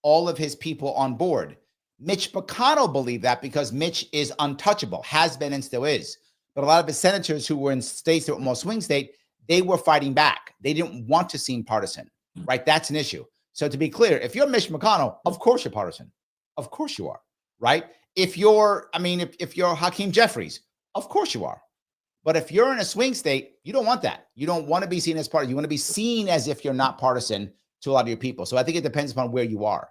all of his people on board. Mitch McConnell believed that because Mitch is untouchable, has been and still is. But a lot of his senators who were in states that were more swing state, they were fighting back. They didn't want to seem partisan, right? That's an issue. So to be clear, if you're Mitch McConnell, of course you're partisan. Of course you are, right? If you're Hakeem Jeffries, of course you are. But if you're in a swing state, you don't want that. You don't want to be seen as partisan. You want to be seen as if you're not partisan to a lot of your people. So I think it depends upon where you are.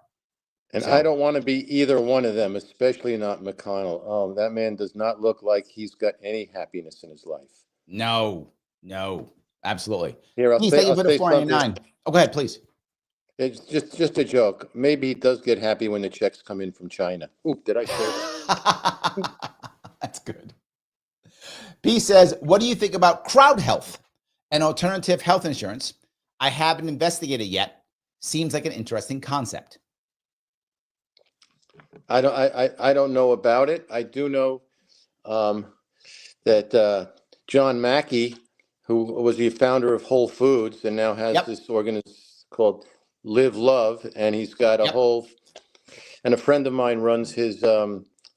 And I don't want to be either one of them, especially not McConnell. Oh, that man does not look like he's got any happiness in his life. No, absolutely. Here, I'll say something. Oh, go ahead, please. It's just a joke. Maybe he does get happy when the checks come in from China. Oop, did I say that? That's good. P says, what do you think about crowd health and alternative health insurance? I haven't investigated yet. Seems like an interesting concept. I don't know about it. I do know that John Mackey, who was the founder of Whole Foods and now has this organization called Live Love, and he's got a and a friend of mine runs his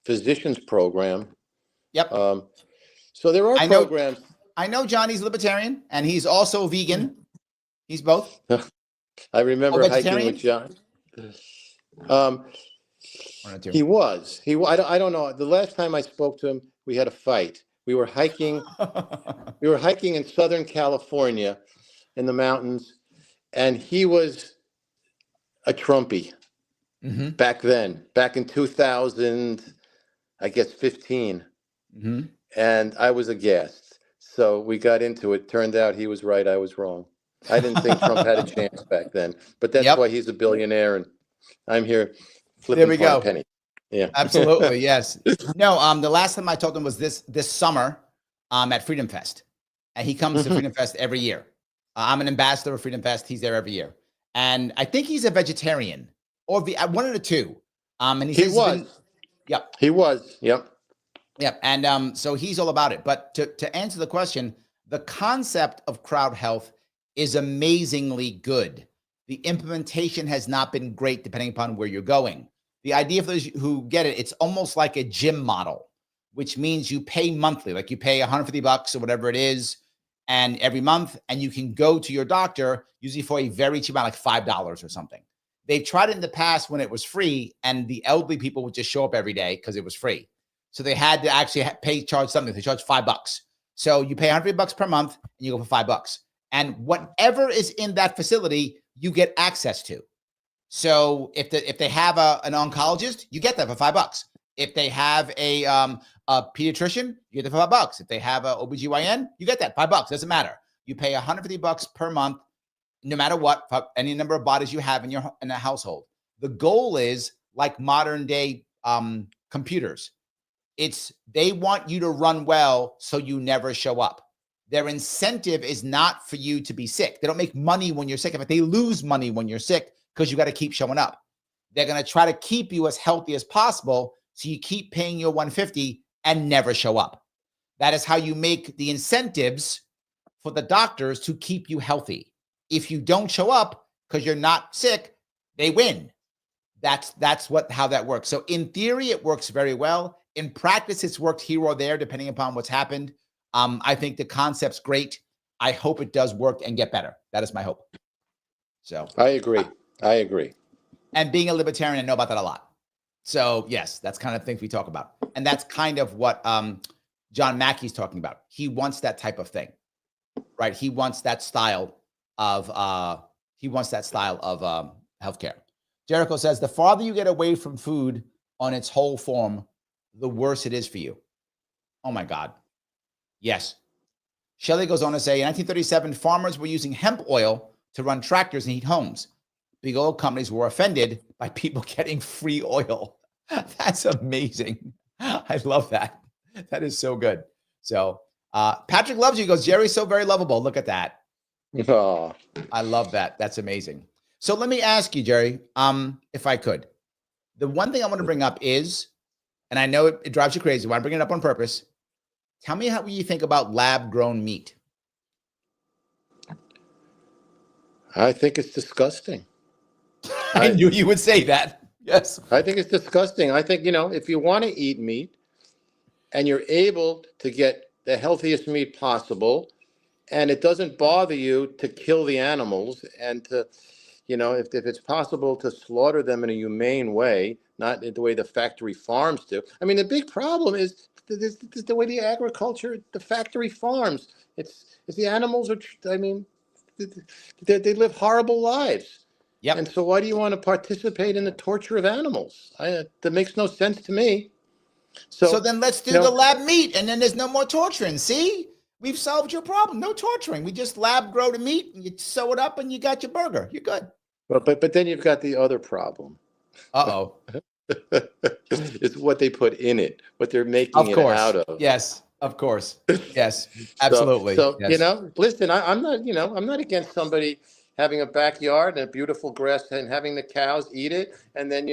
physicians program. So there are programs. I know Johnny's libertarian and he's also vegan. He's both. I remember hiking with John. He was. I don't know. The last time I spoke to him, we had a fight. We were hiking. We were hiking in Southern California, in the mountains, and he was a Trumpy back then. Back in 2000, I guess 15, and I was aghast. So we got into it. Turned out he was right. I was wrong. I didn't think Trump had a chance back then, but that's why he's a billionaire, and I'm here. There we go. Penny. Yeah, absolutely. Yes. No. The last time I told him was this summer, at Freedom Fest, and he comes to Freedom Fest every year. I'm an ambassador of Freedom Fest. He's there every year, and I think he's a vegetarian or one of the two. And he was. He was. Yep. And so he's all about it. But to answer the question, the concept of crowd health is amazingly good. The implementation has not been great depending upon where you're going. The idea for those who get it, it's almost like a gym model, which means you pay monthly, like you pay $150 or whatever it is, and every month, and you can go to your doctor usually for a very cheap amount, like $5 or something. They've tried it in the past when it was free, and the elderly people would just show up every day because it was free. So they had to actually charge something. They charge $5. So you pay $150 per month, and you go for $5. And whatever is in that facility, you get access to. So if they have an oncologist, you get that for $5. If they have a pediatrician, you get that for $5. If they have a OBGYN, you get that $5. Doesn't matter. You pay $150 per month, no matter what, for any number of bodies you have in a household. The goal is like modern day computers. They want you to run well so you never show up. Their incentive is not for you to be sick. They don't make money when you're sick. In fact, they lose money when you're sick because you got to keep showing up. They're going to try to keep you as healthy as possible so you keep paying your $150 and never show up. That is how you make the incentives for the doctors to keep you healthy. If you don't show up because you're not sick, they win. That's how that works. So in theory, it works very well. In practice, it's worked here or there, depending upon what's happened. I think the concept's great. I hope it does work and get better. That is my hope. So I agree. I agree. And being a libertarian, I know about that a lot. So yes, that's kind of things we talk about. And that's kind of what John Mackey's talking about. He wants that type of thing, right? He wants that style of healthcare. Jericho says, the farther you get away from food on its whole form, the worse it is for you. Oh my God. Yes. Shelley goes on to say, in 1937, farmers were using hemp oil to run tractors and heat homes. Big oil companies were offended by people getting free oil. That's amazing. I love that. That is so good. So Patrick loves you. He goes, Jerry's so very lovable. Look at that. Oh. I love that. That's amazing. So let me ask you, Jerry, if I could. The one thing I want to bring up is, and I know it drives you crazy, but I'm bringing it up on purpose. Tell me how you think about lab-grown meat. I think it's disgusting. I knew you would say that. Yes. I think it's disgusting. I think, if you want to eat meat and you're able to get the healthiest meat possible, and it doesn't bother you to kill the animals and to, if it's possible to slaughter them in a humane way, not in the way the factory farms do. I mean, the big problem is the way the factory farms. It's the animals are, they live horrible lives. Yep. And so why do you want to participate in the torture of animals? That makes no sense to me. So then let's do the lab meat, and then there's no more torturing. See? We've solved your problem. No torturing. We just lab grow the meat, and you sew it up, and you got your burger. You're good. But then you've got the other problem. Uh-oh. It's what they put in it, what they're making it out of. Yes, of course. Yes, absolutely. So yes. Listen, I'm not against somebody having a backyard and a beautiful grass and having the cows eat it, and then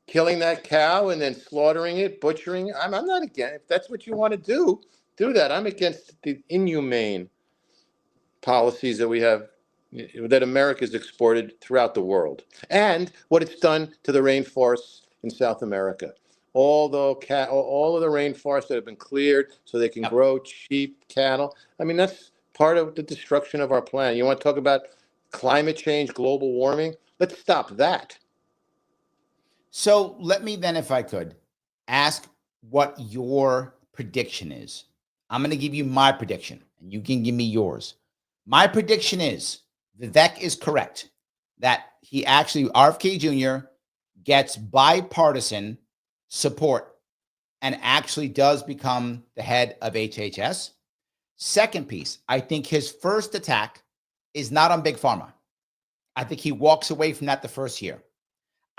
killing that cow and then slaughtering it, butchering it. I'm not against. If that's what you want to do that. I'm against the inhumane policies that we have, that America's exported throughout the world, and what it's done to the rainforests in South America. All of the rainforests that have been cleared so they can grow cheap cattle. I mean, that's part of the destruction of our planet. You want to talk about climate change, global warming? Let's stop that. So let me then, if I could, ask what your prediction is. I'm going to give you my prediction, and you can give me yours. My prediction is Vivek is correct, that he actually, RFK Jr., gets bipartisan support and actually does become the head of HHS. Second piece, I think his first attack is not on Big Pharma. I think he walks away from that the first year.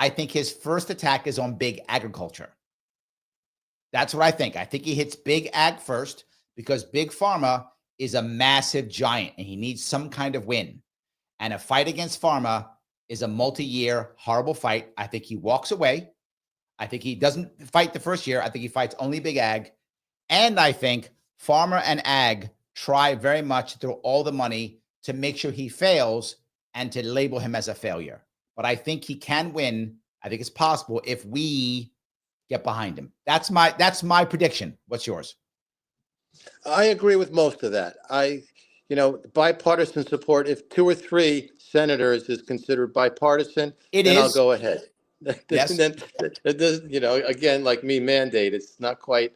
I think his first attack is on big agriculture. That's what I think. I think he hits big ag first because Big Pharma is a massive giant and he needs some kind of win. And a fight against Pharma is a multi-year horrible fight. I think he walks away. I think he doesn't fight the first year. I think he fights only big ag. And I think Pharma and ag try very much to throw all the money to make sure he fails and to label him as a failure. But I think he can win. I think it's possible if we get behind him. That's my prediction. What's yours? I agree with most of that. Bipartisan support, if 2 or 3 senators is considered bipartisan, I'll go ahead. Yes. Then, again, like me, mandate, it's not quite,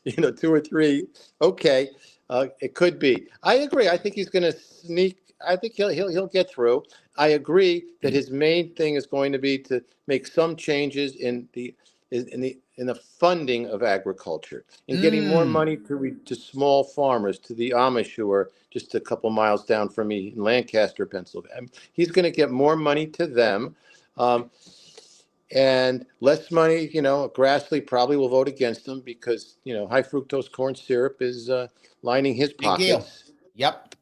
2 or 3. Okay. It could be. I agree. I think he's going to sneak. I think he'll get through. I agree that his main thing is going to be to make some changes in the funding of agriculture, in getting more money to small farmers, to the Amish who are just a couple miles down from me in Lancaster, Pennsylvania. He's going to get more money to them, and less money. Grassley probably will vote against him because high fructose corn syrup is lining his pockets. Big deal. Yep.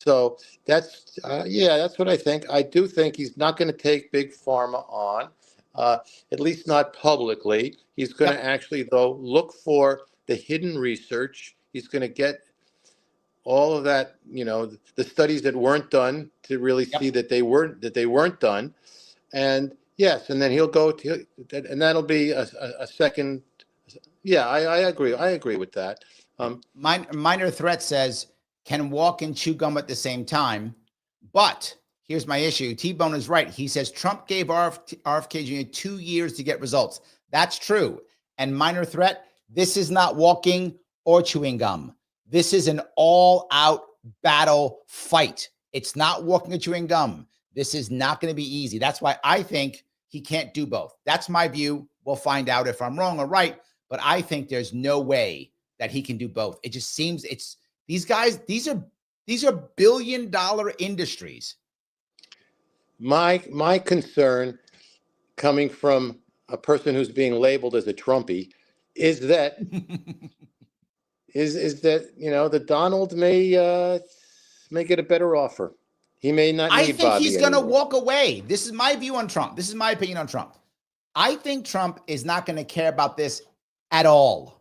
So that's what I think. I do think he's not going to take Big Pharma on, at least not publicly. He's going to actually, though, look for the hidden research. He's going to get all of that, the studies that weren't done to really see that they weren't done. And yes, and then he'll go to, and that'll be a second. Yeah, I agree. I agree with that. Minor Threat says, can walk and chew gum at the same time. But here's my issue. T-Bone is right. He says Trump gave RFK Jr. 2 years to get results. That's true. And minor threat, this is not walking or chewing gum. This is an all-out battle fight. It's not walking or chewing gum. This is not going to be easy. That's why I think he can't do both. That's my view. We'll find out if I'm wrong or right, but I think there's no way that he can do both. It just seems these guys, these are billion-dollar industries. My concern, coming from a person who's being labeled as a Trumpy, is that is that that Donald may get a better offer. He may not need I think Bobby he's going to anymore. walk away. This is my view on Trump. This is my opinion on Trump. I think Trump is not going to care about this at all.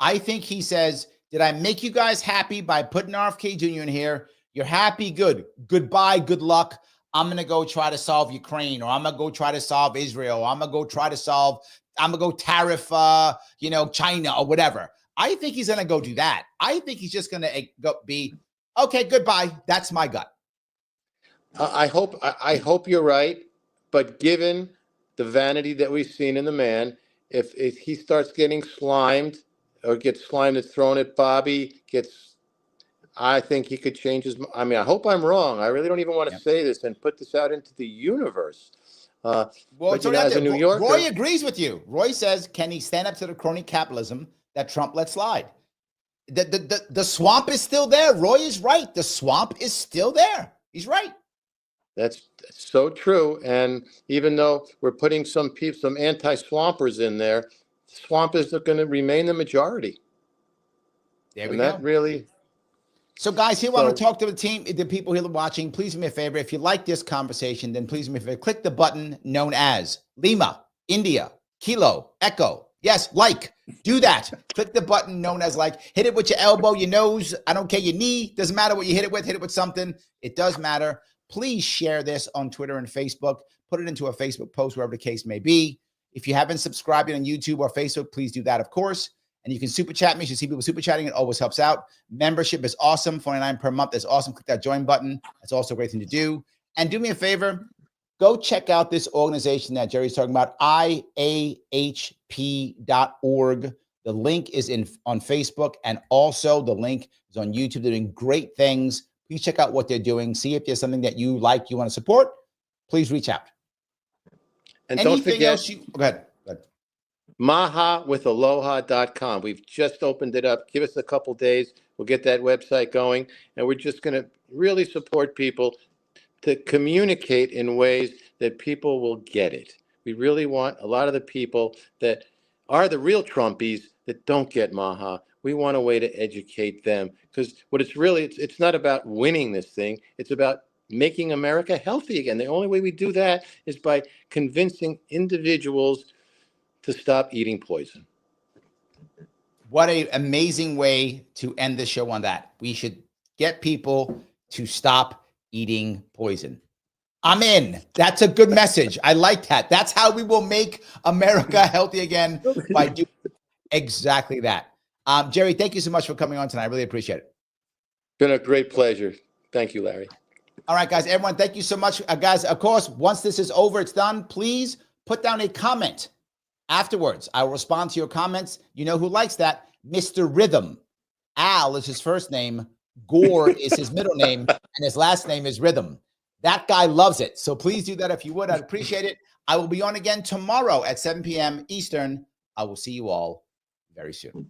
I think he says, did I make you guys happy by putting RFK Jr. in here? You're happy? Good. Goodbye. Good luck. I'm going to go try to solve Ukraine, or I'm going to go try to solve Israel. Or I'm going to go try to solve, I'm going to go tariff, China or whatever. I think he's going to go do that. I think he's just going to be, okay, goodbye. That's my gut. I hope you're right, but given the vanity that we've seen in the man, if he starts getting slimed or gets slimed and thrown at Bobby, I think he could change his. I mean, I hope I'm wrong. I really don't even want to say this and put this out into the universe. Well, but, as a New Yorker, Roy agrees with you. Roy says, can he stand up to the crony capitalism that Trump let slide? The swamp is still there. Roy is right. The swamp is still there. He's right. That's so true. And even though we're putting some anti-swampers in there, swampers are going to remain the majority. There we go. Really. So, guys, here I want to talk to the team, the people here watching. Please do me a favor. If you like this conversation, then please do me a favor. Click the button known as Lima, India, Kilo, Echo. Yes, like. Do that. Click the button known as like. Hit it with your elbow, your nose. I don't care, your knee. Doesn't matter what you hit it with. Hit it with something. It does matter. Please share this on Twitter and Facebook. Put it into a Facebook post, wherever the case may be. If you haven't subscribed on YouTube or Facebook, please do that, of course. And you can super chat me. You should see people super chatting. It always helps out. Membership is awesome. $49 per month is awesome. Click that join button. That's also a great thing to do. And do me a favor. Go check out this organization that Jerry's talking about, IAHP.org. The link is on Facebook, and also the link is on YouTube. They're doing great things. Please check out what they're doing. See if there's something that you like, you want to support. Please reach out. And anything don't forget, else go ahead. MAHA.com. We've just opened it up. Give us a couple days. We'll get that website going. And we're just going to really support people to communicate in ways that people will get it. We really want a lot of the people that are the real Trumpies that don't get MAHA. We want a way to educate them, because what it's not about winning this thing. It's about making America healthy again. The only way we do that is by convincing individuals to stop eating poison. What an amazing way to end the show on that. We should get people to stop eating poison. I'm in. That's a good message. I like that. That's how we will make America healthy again, by doing exactly that. Jerry, thank you so much for coming on tonight. I really appreciate it. Been a great pleasure. Thank you, Larry. All right, guys, everyone, thank you so much. Guys, of course, once this is over, it's done, please put down a comment afterwards. I will respond to your comments. You know who likes that? Mr. Rhythm. Al is his first name. Gore is his middle name. And his last name is Rhythm. That guy loves it. So please do that if you would. I'd appreciate it. I will be on again tomorrow at 7 p.m. Eastern. I will see you all very soon.